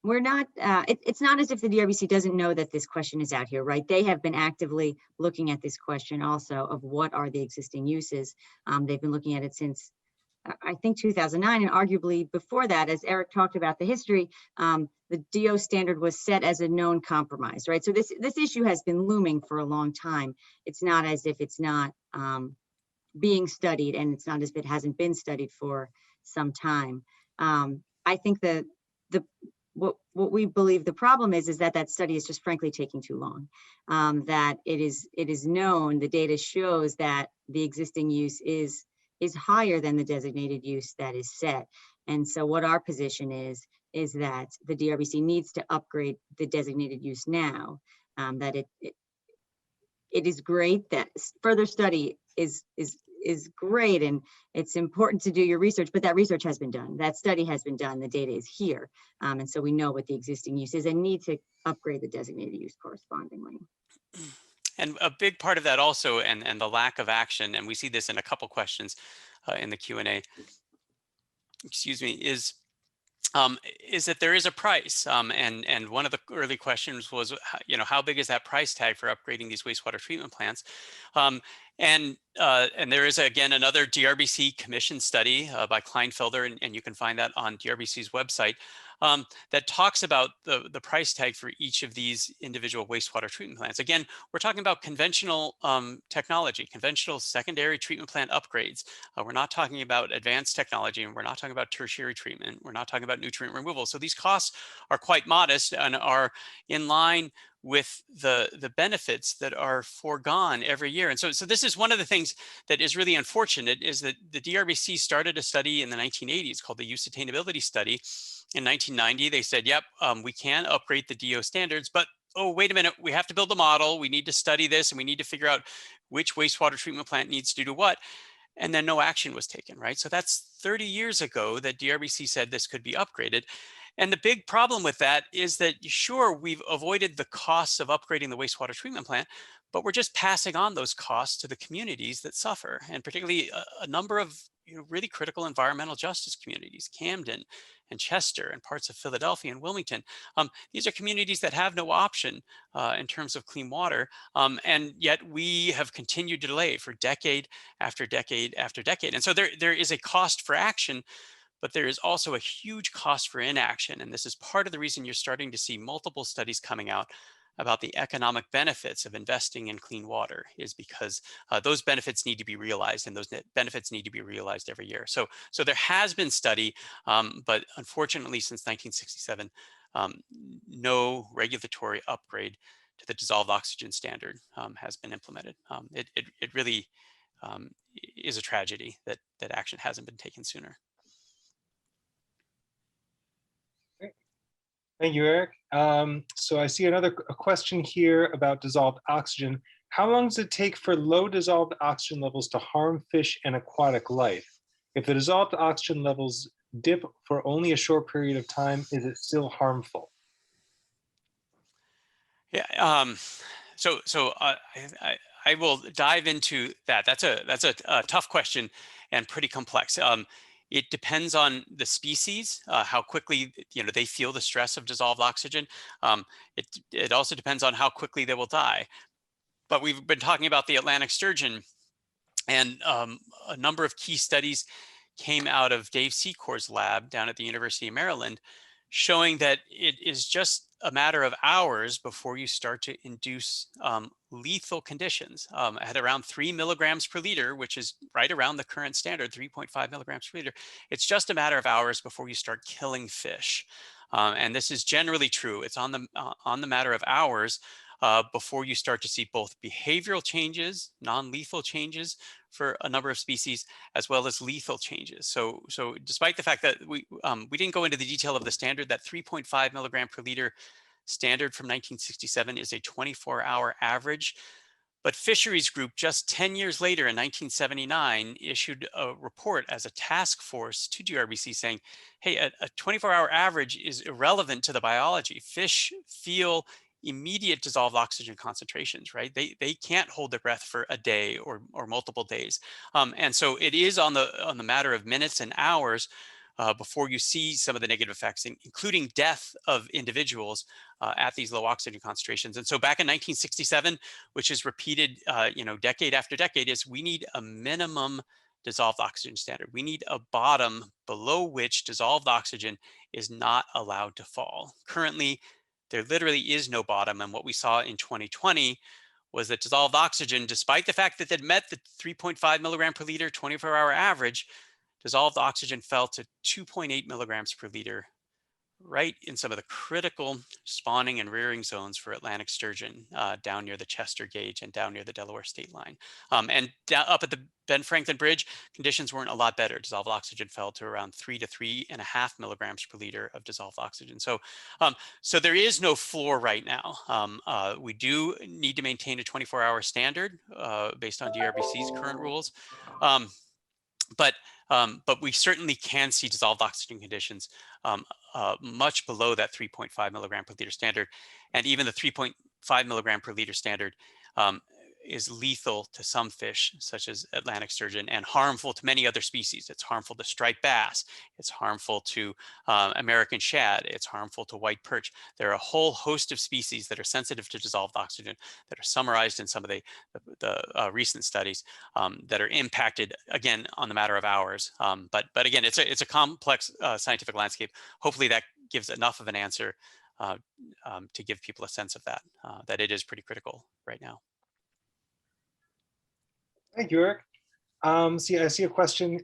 we're not. It's not as if the DRBC doesn't know that this question is out here, right? They have been actively looking at this question also of what are the existing uses. They've been looking at it since, I think, 2009, and arguably before that, as Erik talked about the history, the DO standard was set as a known compromise, right? So this issue has been looming for a long time. It's not as if it's not being studied, and it's not as if it hasn't been studied for some time. I think that what we believe the problem is that study is just frankly taking too long. That it is known, the data shows that the existing use is higher than the designated use that is set. And so what our position is that the DRBC needs to upgrade the designated use now, that it is great that further study is great, and it's important to do your research, but that research has been done, that study has been done, the data is here. And so we know what the existing use is and need to upgrade the designated use correspondingly. And a big part of that also, and the lack of action, and we see this in a couple questions in the Q&A, excuse me, is that there is a price. And one of the early questions was, how big is that price tag for upgrading these wastewater treatment plants? And there is, again, another DRBC commission study by Kleinfelder, and you can find that on DRBC's website, that talks about the price tag for each of these individual wastewater treatment plants. Again, we're talking about conventional technology, conventional secondary treatment plant upgrades. We're not talking about advanced technology, and we're not talking about tertiary treatment. We're not talking about nutrient removal. So these costs are quite modest and are in line with the benefits that are foregone every year. And so this is one of the things that is really unfortunate, is that the DRBC started a study in the 1980s called the Use Attainability Study. In 1990, they said, yep, we can upgrade the DO standards, but oh, wait a minute, we have to build a model. We need to study this, and we need to figure out which wastewater treatment plant needs to do what. And then no action was taken, right? So that's 30 years ago that DRBC said this could be upgraded. And the big problem with that is that, sure, we've avoided the costs of upgrading the wastewater treatment plant, but we're just passing on those costs to the communities that suffer, and particularly a number of really critical environmental justice communities, Camden and Chester and parts of Philadelphia and Wilmington. These are communities that have no option in terms of clean water, and yet we have continued to delay for decade after decade after decade. And so there is a cost for action, but there is also a huge cost for inaction. And this is part of the reason you're starting to see multiple studies coming out about the economic benefits of investing in clean water, is because those benefits need to be realized, and those benefits need to be realized every year. So there has been study, but unfortunately since 1967, no regulatory upgrade to the dissolved oxygen standard has been implemented. It really is a tragedy that action hasn't been taken sooner. Thank you, Eric. So I see a question here about dissolved oxygen. How long does it take for low dissolved oxygen levels to harm fish and aquatic life? If the dissolved oxygen levels dip for only a short period of time, is it still harmful? Yeah. I will dive into that. That's a tough question and pretty complex. It depends on the species, how quickly they feel the stress of dissolved oxygen. It also depends on how quickly they will die. But we've been talking about the Atlantic sturgeon, and a number of key studies came out of Dave Secor's lab down at the University of Maryland, showing that it is just a matter of hours before you start to induce lethal conditions at around 3 milligrams per liter, which is right around the current standard, 3.5 milligrams per liter. It's just a matter of hours before you start killing fish. And this is generally true. It's on the matter of hours before you start to see both behavioral changes, non-lethal changes for a number of species, as well as lethal changes. So despite the fact that we didn't go into the detail of the standard, that 3.5 milligram per liter standard from 1967 is a 24-hour average. But Fisheries Group, just 10 years later in 1979, issued a report as a task force to DRBC saying, hey, a 24-hour average is irrelevant to the biology. Fish feel immediate dissolved oxygen concentrations, right? They can't hold their breath for a day or multiple days. And so it is on the matter of minutes and hours before you see some of the negative effects, including death of individuals at these low oxygen concentrations. And so back in 1967, which is repeated decade after decade, is we need a minimum dissolved oxygen standard. We need a bottom below which dissolved oxygen is not allowed to fall. Currently, there literally is no bottom. And what we saw in 2020 was that dissolved oxygen, despite the fact that it met the 3.5 milligram per liter 24-hour average, dissolved oxygen fell to 2.8 milligrams per liter, right in some of the critical spawning and rearing zones for Atlantic sturgeon down near the Chester gauge and down near the Delaware state line. And up at the Ben Franklin Bridge, conditions weren't a lot better. Dissolved oxygen fell to around 3 to 3.5 milligrams per liter of dissolved oxygen. So there is no floor right now. We do need to maintain a 24-hour standard based on DRBC's current rules. But we certainly can see dissolved oxygen conditions much below that 3.5 milligram per liter standard. And even the 3.5 milligram per liter standard is lethal to some fish, such as Atlantic sturgeon, and harmful to many other species. It's harmful to striped bass. It's harmful to American shad. It's harmful to white perch. There are a whole host of species that are sensitive to dissolved oxygen that are summarized in some of the recent studies that are impacted, again, on the matter of hours. But again, it's a complex scientific landscape. Hopefully that gives enough of an answer to give people a sense of that, that it is pretty critical right now. Thank you, Erik. I see a question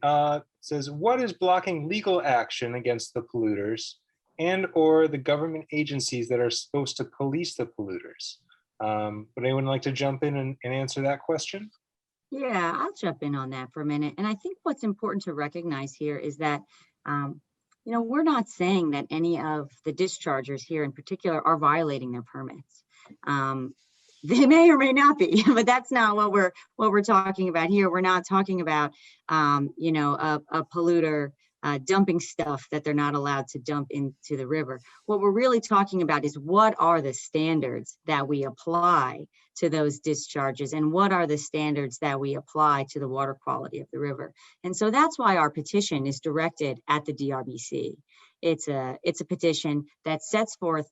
says, what is blocking legal action against the polluters and or the government agencies that are supposed to police the polluters? Would anyone like to jump in and answer that question? Yeah, I'll jump in on that for a minute. And I think what's important to recognize here is that, we're not saying that any of the dischargers here in particular are violating their permits. They may or may not be, but that's not what we're talking about here. We're not talking about, a polluter dumping stuff that they're not allowed to dump into the river. What we're really talking about is what are the standards that we apply to those discharges and what are the standards that we apply to the water quality of the river. And so that's why our petition is directed at the DRBC. It's a petition that sets forth,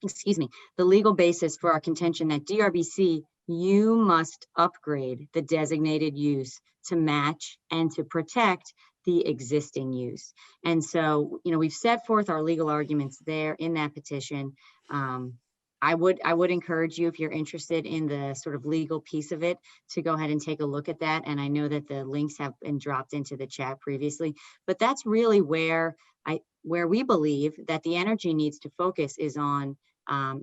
the legal basis for our contention that DRBC, you must upgrade the designated use to match and to protect the existing use. And so, we've set forth our legal arguments there in that petition. I would encourage you, if you're interested in the sort of legal piece of it, to go ahead and take a look at that. And I know that the links have been dropped into the chat previously, but that's really where we believe that the energy needs to focus is on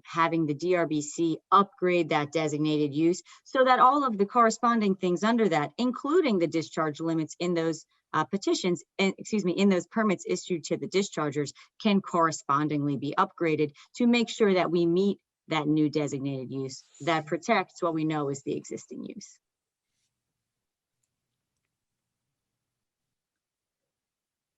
having the DRBC upgrade that designated use so that all of the corresponding things under that, including the discharge limits in those petitions, in those permits issued to the dischargers, can correspondingly be upgraded to make sure that we meet that new designated use that protects what we know is the existing use.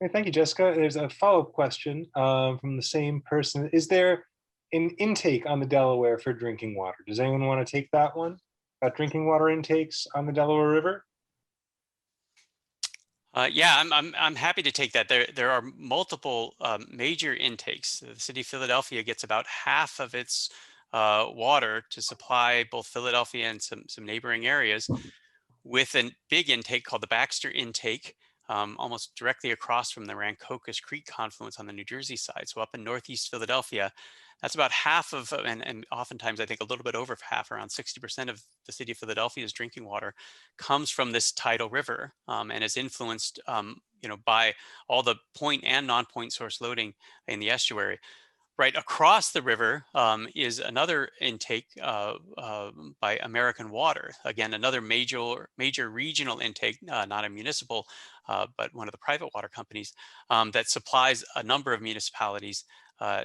Okay, thank you, Jessica. There's a follow-up question from the same person. Is there an intake on the Delaware for drinking water? Does anyone want to take that one? About drinking water intakes on the Delaware River? Yeah, I'm happy to take that. There are multiple major intakes. The city of Philadelphia gets about half of its water to supply both Philadelphia and some neighboring areas with a big intake called the Baxter intake, almost directly across from the Rancocas Creek confluence on the New Jersey side. So up in Northeast Philadelphia, that's about half of, and oftentimes I think a little bit over half, around 60% of the city of Philadelphia's drinking water comes from this tidal river, and is influenced, by all the point and non-point source loading in the estuary. Right across the river is another intake by American Water. Again, another major regional intake, not a municipal, but one of the private water companies that supplies a number of municipalities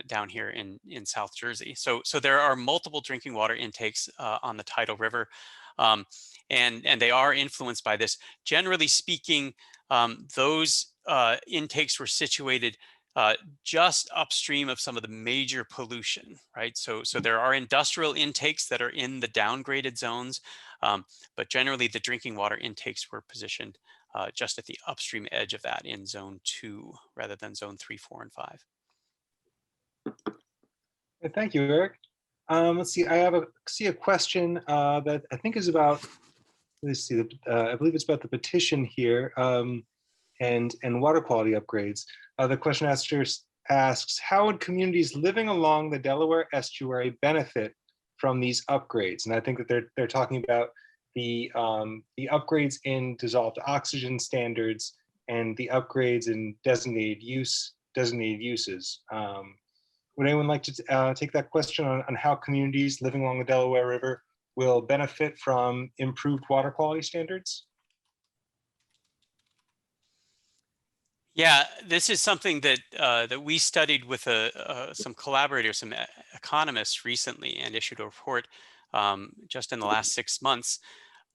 down here in South Jersey. So there are multiple drinking water intakes on the tidal river, and they are influenced by this. Generally speaking, those intakes were situated just upstream of some of the major pollution, right? So there are industrial intakes that are in the downgraded zones, but generally the drinking water intakes were positioned just at the upstream edge of that in zone 2 rather than zone 3, 4, and 5. Thank you, Erik. Let's see. I see a question that I think is about. Let's see. I believe it's about the petition here and water quality upgrades. The question asks, how would communities living along the Delaware estuary benefit from these upgrades? And I think that they're talking about the upgrades in dissolved oxygen standards and the upgrades in designated uses. Would anyone like to take that question on how communities living along the Delaware River will benefit from improved water quality standards? Yeah, this is something that that we studied with some collaborators, some economists recently, and issued a report just in the last 6 months.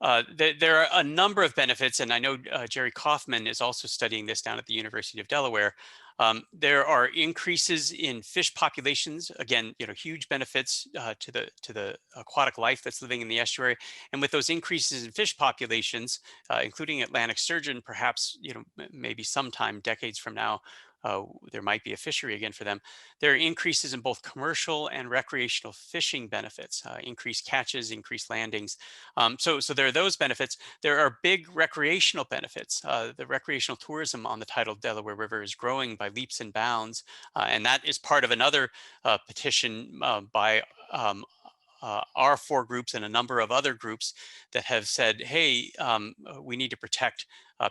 There are a number of benefits, and I know Jerry Kaufman is also studying this down at the University of Delaware. There are increases in fish populations. Again, huge benefits to the aquatic life that's living in the estuary. And with those increases in fish populations, including Atlantic sturgeon, perhaps maybe sometime decades from now, there might be a fishery again for them. There are increases in both commercial and recreational fishing benefits, increased catches, increased landings. So there are those benefits. There are big recreational benefits. The recreational tourism on the tidal Delaware River is growing by leaps and bounds. And that is part of another petition by our 4 groups and a number of other groups that have said, hey, we need to protect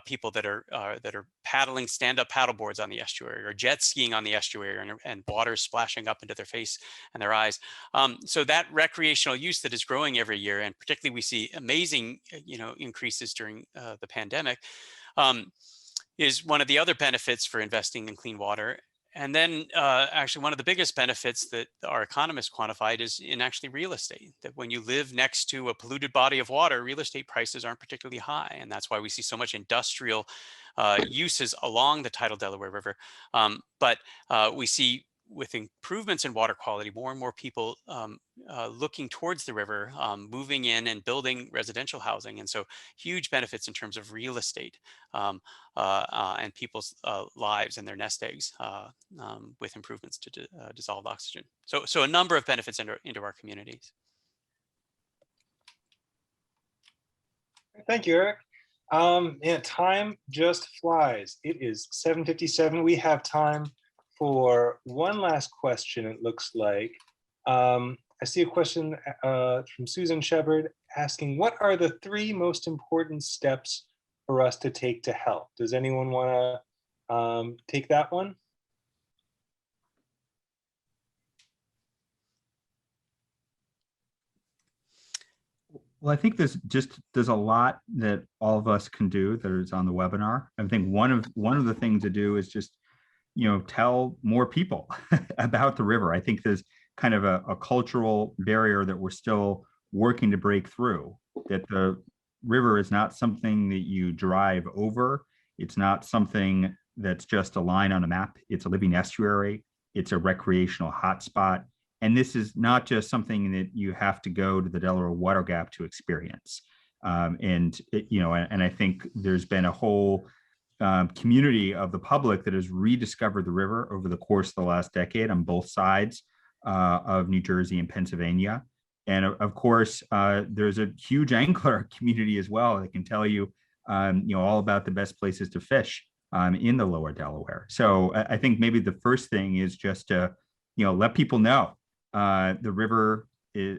people that are paddling stand-up paddleboards on the estuary or jet skiing on the estuary and water splashing up into their face and their eyes. So that recreational use that is growing every year, and particularly we see amazing increases during the pandemic, is one of the other benefits for investing in clean water. And then actually one of the biggest benefits that our economists quantified is in actually real estate, that when you live next to a polluted body of water, real estate prices aren't particularly high. And that's why we see so much industrial uses along the tidal Delaware River. But we see with improvements in water quality, more and more people looking towards the river, moving in and building residential housing. And so huge benefits in terms of real estate and people's lives and their nest eggs with improvements to dissolved oxygen. So a number of benefits into our communities. Thank you, Eric. Yeah, time just flies. It is 7:57. We have time for one last question, it looks like. I see a question from Susan Shepard asking, what are the 3 most important steps for us to take to help? Does anyone want to take that one? Well, I think there's a lot that all of us can do that is on the webinar. I think one of the things to do is just tell more people about the river. I think there's kind of a cultural barrier that we're still working to break through, that the river is not something that you drive over. It's not something that's just a line on a map. It's a living estuary. It's a recreational hotspot. And this is not just something that you have to go to the Delaware Water Gap to experience. And I think there's been a whole community of the public that has rediscovered the river over the course of the last decade on both sides of New Jersey and Pennsylvania. And of course, there's a huge angler community as well that can tell you, all about the best places to fish in the lower Delaware. So I think maybe the first thing is just to, let people know the river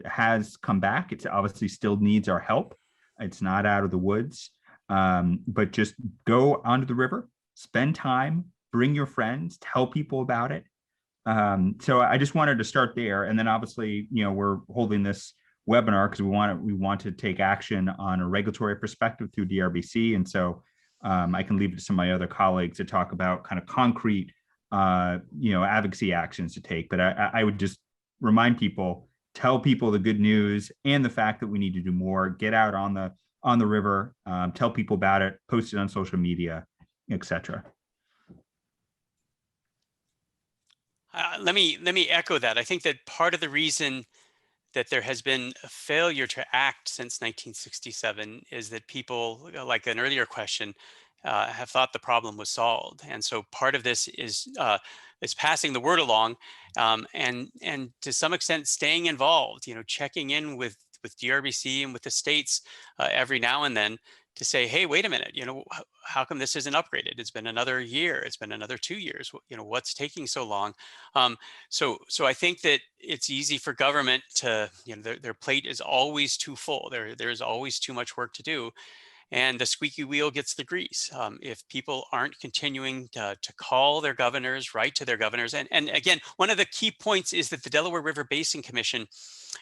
has come back. It obviously still needs our help. It's not out of the woods, but just go onto the river, spend time, bring your friends, tell people about it. So I just wanted to start there. And then obviously, we're holding this webinar because we want to take action on a regulatory perspective through DRBC. And so I can leave it to some of my other colleagues to talk about kind of concrete, advocacy actions to take. But I would just remind people, tell people the good news and the fact that we need to do more, get out on the river, tell people about it, post it on social media, etc. Let me echo that. I think that part of the reason that there has been a failure to act since 1967 is that people, like an earlier question, have thought the problem was solved. And so part of this is passing the word along and to some extent staying involved, checking in with DRBC and with the states every now and then to say, hey, wait a minute, how come this isn't upgraded? It's been another year. It's been another 2 years. What's taking so long? So I think that it's easy for government to, their plate is always too full. There's always too much work to do. And the squeaky wheel gets the grease. If people aren't continuing to call their governors, write to their governors. And again, one of the key points is that the Delaware River Basin Commission,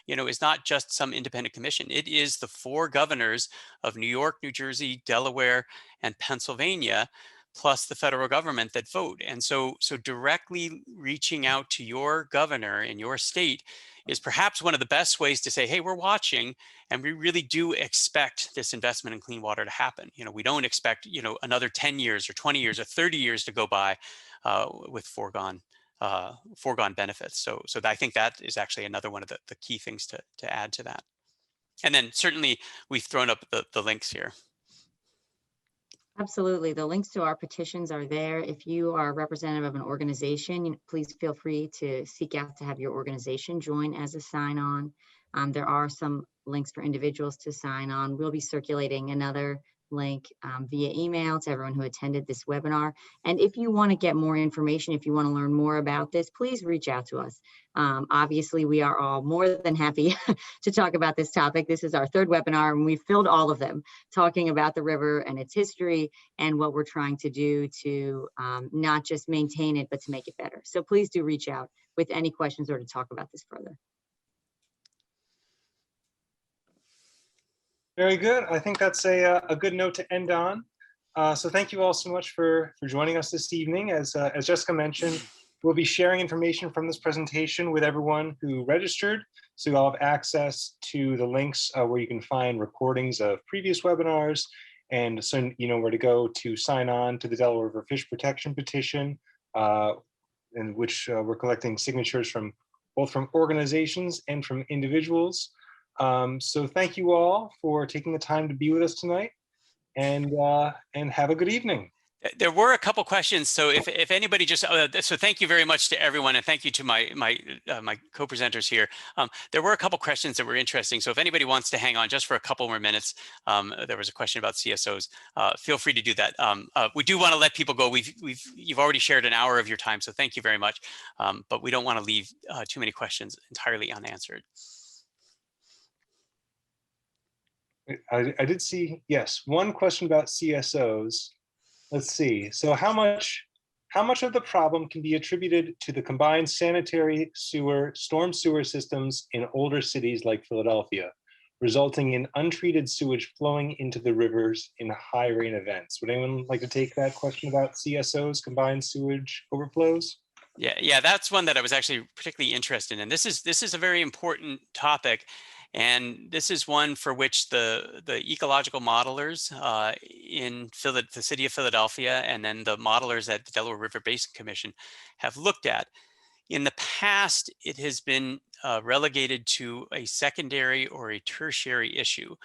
is not just some independent commission. It is the 4 governors of New York, New Jersey, Delaware, and Pennsylvania, plus the federal government that vote. And so directly reaching out to your governor in your state is perhaps one of the best ways to say, hey, we're watching and we really do expect this investment in clean water to happen. We don't expect, another 10 years or 20 years or 30 years to go by with foregone benefits. So I think that is actually another one of the key things to add to that. And then certainly we've thrown up the links here. Absolutely. The links to our petitions are there. If you are a representative of an organization, please feel free to seek out to have your organization join as a sign-on. There are some links for individuals to sign on. We'll be circulating another link via email to everyone who attended this webinar. And if you want to get more information, if you want to learn more about this, please reach out to us. Obviously, we are all more than happy to talk about this topic. This is our third webinar, and we filled all of them talking about the river and its history and what we're trying to do to not just maintain it, but to make it better. So please do reach out with any questions or to talk about this further. Very good. I think that's a good note to end on. So thank you all so much for joining us this evening. As Jessica mentioned, we'll be sharing information from this presentation with everyone who registered. So you'll have access to the links where you can find recordings of previous webinars, and so you know where to go to sign on to the Delaware River Fish Protection Petition, in which we're collecting signatures from both from organizations and from individuals. So thank you all for taking the time to be with us tonight, and have a good evening. There were a couple questions, so if anybody just so thank you very much to everyone, and thank you to my co-presenters here. There were a couple questions that were interesting, so if anybody wants to hang on just for a couple more minutes, there was a question about CSOs. Feel free to do that. We do want to let people go. You've already shared an hour of your time, so thank you very much. But we don't want to leave too many questions entirely unanswered. I did see, yes, one question about CSOs. Let's see. So how much of the problem can be attributed to the combined sanitary storm sewer systems in older cities like Philadelphia, resulting in untreated sewage flowing into the rivers in high rain events? Would anyone like to take that question about CSOs, combined sewage overflows? Yeah, that's one that I was actually particularly interested in. This is a very important topic. And this is one for which the ecological modelers in the city of Philadelphia, and then the modelers at the Delaware River Basin Commission have looked at. In the past, it has been relegated to a secondary or a tertiary issue.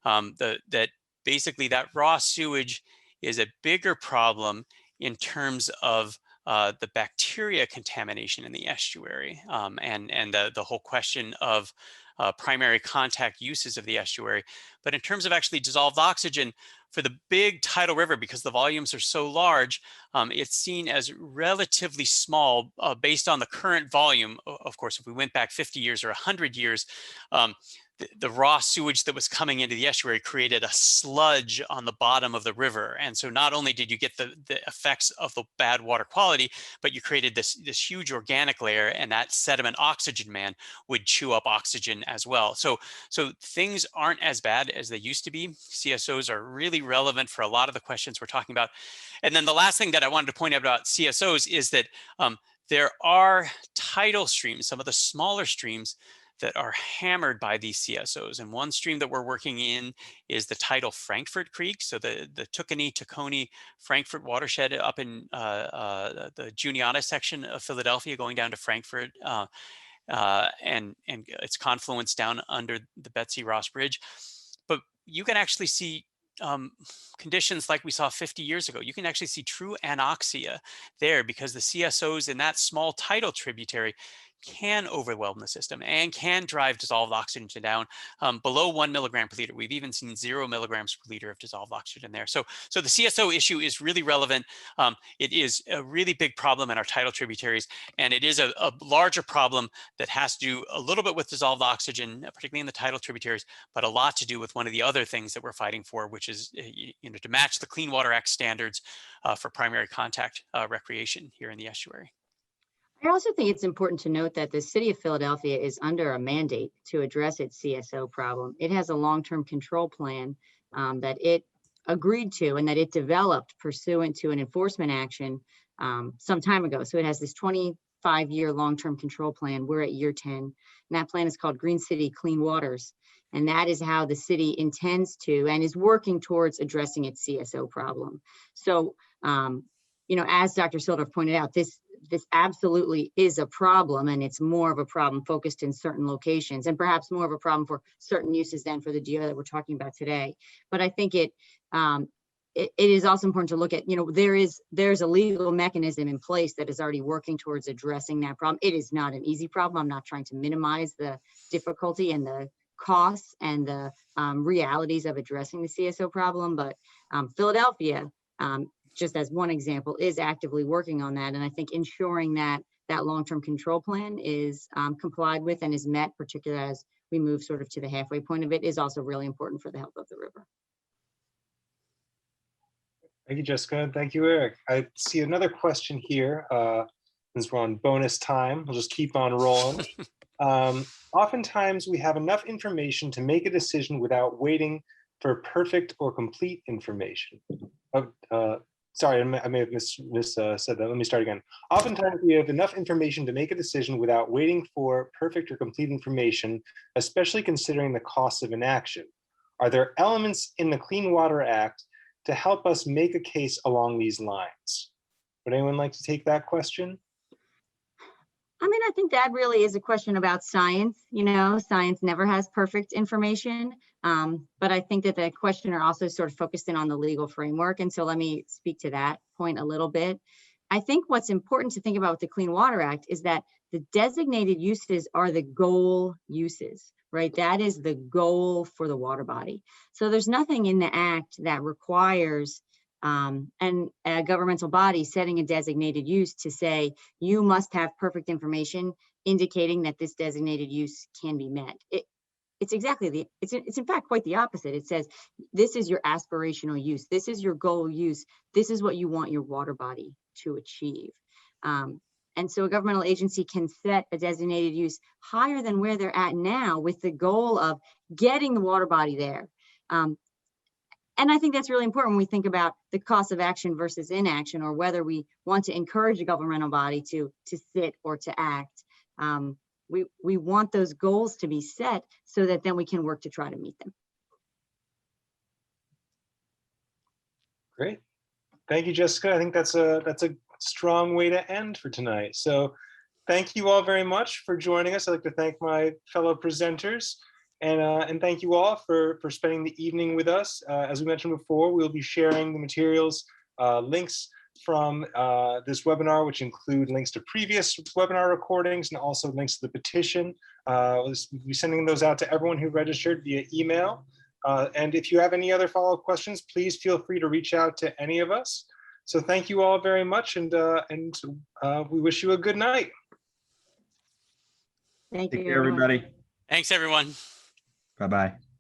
That basically that raw sewage is a bigger problem in terms of the bacteria contamination in the estuary, and the whole question of primary contact uses of the estuary. But in terms of actually dissolved oxygen, for the big tidal river, because the volumes are so large, it's seen as relatively small based on the current volume. Of course, if we went back 50 years or 100 years, the raw sewage that was coming into the estuary created a sludge on the bottom of the river. And so not only did you get the effects of the bad water quality, but you created this huge organic layer, and that sediment oxygen man would chew up oxygen as well. So things aren't as bad as they used to be. CSOs are really relevant for a lot of the questions we're talking about. And then the last thing that I wanted to point out about CSOs is that there are tidal streams, some of the smaller streams, that are hammered by these CSOs. And one stream that we're working in is the tidal Frankfurt Creek. So the Tacony Frankfurt watershed up in the Juniata section of Philadelphia going down to Frankfurt, and its confluence down under the Betsy Ross Bridge. But you can actually see conditions like we saw 50 years ago. You can actually see true anoxia there because the CSOs in that small tidal tributary can overwhelm the system and can drive dissolved oxygen down below 1 milligram per liter. We've even seen 0 milligrams per liter of dissolved oxygen there. So the CSO issue is really relevant. It is a really big problem in our tidal tributaries, and it is a larger problem that has to do a little bit with dissolved oxygen, particularly in the tidal tributaries, but a lot to do with one of the other things that we're fighting for, which is to match the Clean Water Act standards for primary contact recreation here in the estuary. I also think it's important to note that the city of Philadelphia is under a mandate to address its CSO problem. It has a long-term control plan that it agreed to and that it developed pursuant to an enforcement action some time ago. So it has this 25-year long-term control plan. We're at year 10, and that plan is called Green City Clean Waters. And that is how the city intends to and is working towards addressing its CSO problem. So, as Dr. Silldorff pointed out, this absolutely is a problem, and it's more of a problem focused in certain locations and perhaps more of a problem for certain uses than for the geo that we're talking about today. But I think it it is also important to look at, there's a legal mechanism in place that is already working towards addressing that problem. It is not an easy problem. I'm not trying to minimize the difficulty and the costs and the realities of addressing the CSO problem, but Philadelphia, just as one example, is actively working on that. And I think ensuring that that long-term control plan is complied with and is met, particularly as we move sort of to the halfway point of it, is also really important for the health of the river. Thank you, Jessica. Thank you, Erik. I see another question here. Since we're on bonus time, we'll just keep on rolling. Oftentimes, we have enough information to make a decision without waiting for perfect or complete information. Sorry, I may have said that. Let me start again. Oftentimes, we have enough information to make a decision without waiting for perfect or complete information, especially considering the costs of inaction. Are there elements in the Clean Water Act to help us make a case along these lines? Would anyone like to take that question? I mean, I think that really is a question about science. Science never has perfect information, but I think that the questioner also sort of focused in on the legal framework. And so let me speak to that point a little bit. I think what's important to think about with the Clean Water Act is that the designated uses are the goal uses, right? That is the goal for the water body. So there's nothing in the act that requires and a governmental body setting a designated use to say you must have perfect information indicating that this designated use can be met. It's exactly it's in fact quite the opposite. It says this is your aspirational use, this is your goal use, this is what you want your water body to achieve. And so a governmental agency can set a designated use higher than where they're at now with the goal of getting the water body there. And I think that's really important when we think about the cost of action versus inaction, or whether we want to encourage a governmental body to sit or to act. We want those goals to be set so that then we can work to try to meet them. Great. Thank you, Jessica. I think that's a strong way to end for tonight. So thank you all very much for joining us. I'd like to thank my fellow presenters. And thank you all for spending the evening with us. As we mentioned before, we'll be sharing the materials, links from this webinar, which include links to previous webinar recordings and also links to the petition. We'll be sending those out to everyone who registered via email. And if you have any other follow-up questions, please feel free to reach out to any of us. So thank you all very much, and we wish you a good night. Thank you, Take care, everybody. Thanks, everyone. Bye-bye.